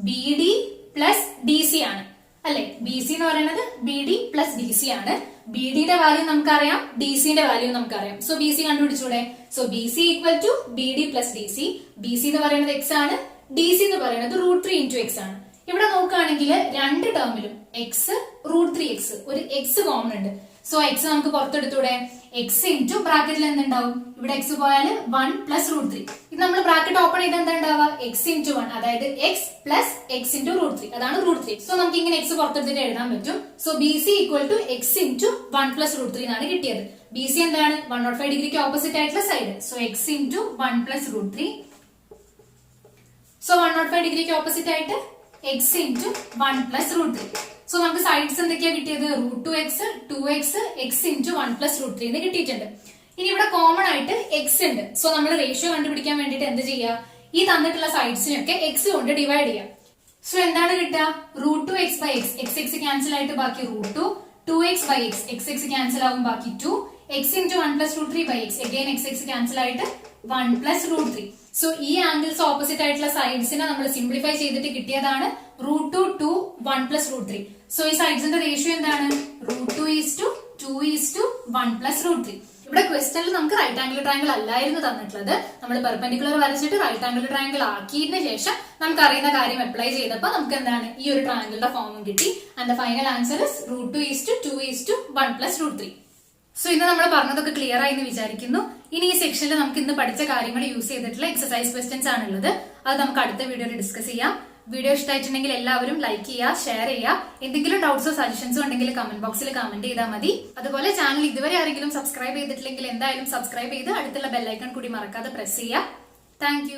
B D plus D C ആണ് അല്ലെ? ബി സി എന്ന് പറയുന്നത് B D plus D C ആണ്. ബി ഡിയുടെ വാല്യൂ നമുക്കറിയാം, ഡി സിന്റെ വാല്യൂ നമുക്കറിയാം. സോ ബി സി കണ്ടുപിടിച്ചൂടെ? So B C equal to B D plus D C. B C എന്ന് പറയുന്നത് എക്സ് ആണ്, ഡി സി എന്ന് പറയുന്നത് √3 ഇൻറ്റു എക്സ് ആണ്. ഇവിടെ നോക്കുകയാണെങ്കിൽ രണ്ട് ടേമിലും എക്സ് √3 എക്സ്, ഒരു എക്സ് കോമൺ ഉണ്ട്. സോ എക്സ് നമുക്ക് പുറത്തെടുത്തൂടെ? എക്സ് ഇൻറ്റു ബ്രാക്കറ്റിൽ എന്തുണ്ടാവും? ഇവിടെ എക്സ് പോയാൽ 1 പ്ലസ് √3. ഇത് നമ്മൾ ബ്രാക്കറ്റ് ഓപ്പൺ ചെയ്ത് എന്താ ഉണ്ടാവുക? എക്സ് ഇൻറ്റു 1, അതായത് എക്സ് പ്ലസ് എക്സ് ഇൻറ്റു √3, അതാണ് √3. സോ നമുക്ക് ഇങ്ങനെ എക്സ് പുറത്തെടുത്തിട്ട് എഴുതാൻ പറ്റും. So B C equal to X into 1 plus √3 എന്നാണ് കിട്ടിയത്. ബി സി എന്താണ്? 105 ഡിഗ്രിക്ക് ഓപ്പോസിറ്റ് ആയിട്ടുള്ള side. So X into 1 plus √3. So 105 ഡിഗ്രിക്ക് ഓപ്പോസിറ്റ് ആയിട്ട് എക്സ് ഇൻറ്റു 1 പ്ലസ് √3. സോ നമുക്ക് സൈഡ്സ് എന്തൊക്കെയാ കിട്ടിയത്? √2x, 2x, X into 1 plus √3 എന്ന് കിട്ടിയിട്ടുണ്ട്. ഇനി ഇവിടെ കോമൺ ആയിട്ട് എക്സ് ഉണ്ട്. സോ നമ്മൾ റേഷ്യോ കണ്ടുപിടിക്കാൻ വേണ്ടിയിട്ട് എന്ത് ചെയ്യുക? ഈ തന്നിട്ടുള്ള സൈഡ്സിനൊക്കെ എക്സ് കൊണ്ട് ഡിവൈഡ് ചെയ്യാം. സോ എന്താണ് കിട്ടുക? √2x by X, X cancel ആയിട്ട് ബാക്കി √2, 2x by X, X cancel ആവും ബാക്കി 2, X into 1 plus √3 by X, again X cancel ആയിട്ട് 1 പ്ലസ് √3. സോ ഈ ആംഗിൾസ് ഓപ്പോസിറ്റ് ആയിട്ടുള്ള സൈഡ്സിനെ നമ്മൾ സിംപ്ലിഫൈ ചെയ്തിട്ട് കിട്ടിയതാണ് √2 to 1 പ്ലസ് √3. സോ ഈ സൈഡ്സിന്റെ റേഷ്യോ എന്താണ്? √2:2:1 പ്ലസ് √3. ഇവിടെ ക്വസ്റ്റനിൽ നമുക്ക് റൈറ്റ് ആംഗിൾ ട്രയാങ്കിൾ അല്ലായിരുന്നു തന്നിട്ടുള്ളത്. നമ്മൾ പെർപെൻഡിക്കുലർ വരച്ചിട്ട് റൈറ്റ് ആംഗിൾ ട്രയാങ്കിൾ ആക്കിയതിന് ശേഷം നമുക്ക് അറിയുന്ന കാര്യം അപ്ലൈ ചെയ്തപ്പോൾ നമുക്ക് എന്താണ് ഈ ഒരു ട്രയാങ്കിളിന്റെ ഫോമും കിട്ടി. And the final answer is √2:2:1 plus √3. So ഇന്ന് നമ്മൾ പറഞ്ഞതൊക്കെ ക്ലിയർ ആയി എന്ന് വിചാരിക്കുന്നു. ഇനി ഈ സെക്ഷനിൽ നമുക്ക് ഇന്ന് പഠിച്ച കാര്യങ്ങൾ യൂസ് ചെയ്തിട്ടുള്ള എക്സസൈസ് ക്വസ്റ്റ്യൻസ് ആണുള്ളത്. അത് നമുക്ക് അടുത്ത വീഡിയോയിൽ ഡിസ്കസ് ചെയ്യാം. വീഡിയോ ഇഷ്ടമായിട്ടുണ്ടെങ്കിൽ എല്ലാവരും ലൈക്ക് ചെയ്യുക, ഷെയർ ചെയ്യുക. എന്തെങ്കിലും ഡൗട്ട്സോ സജഷൻസോ ഉണ്ടെങ്കിൽ കമന്റ് ബോക്സിൽ കമന്റ് ചെയ്താൽ മതി. അതുപോലെ ചാനൽ ഇതുവരെ ആരെങ്കിലും സബ്സ്ക്രൈബ് ചെയ്തിട്ടില്ലെങ്കിൽ എന്തായാലും സബ്സ്ക്രൈബ് ചെയ്ത് അടുത്തുള്ള ബെല്ലൈക്കൺ കൂടി മറക്കാതെ പ്രസ് ചെയ്യുക. താങ്ക്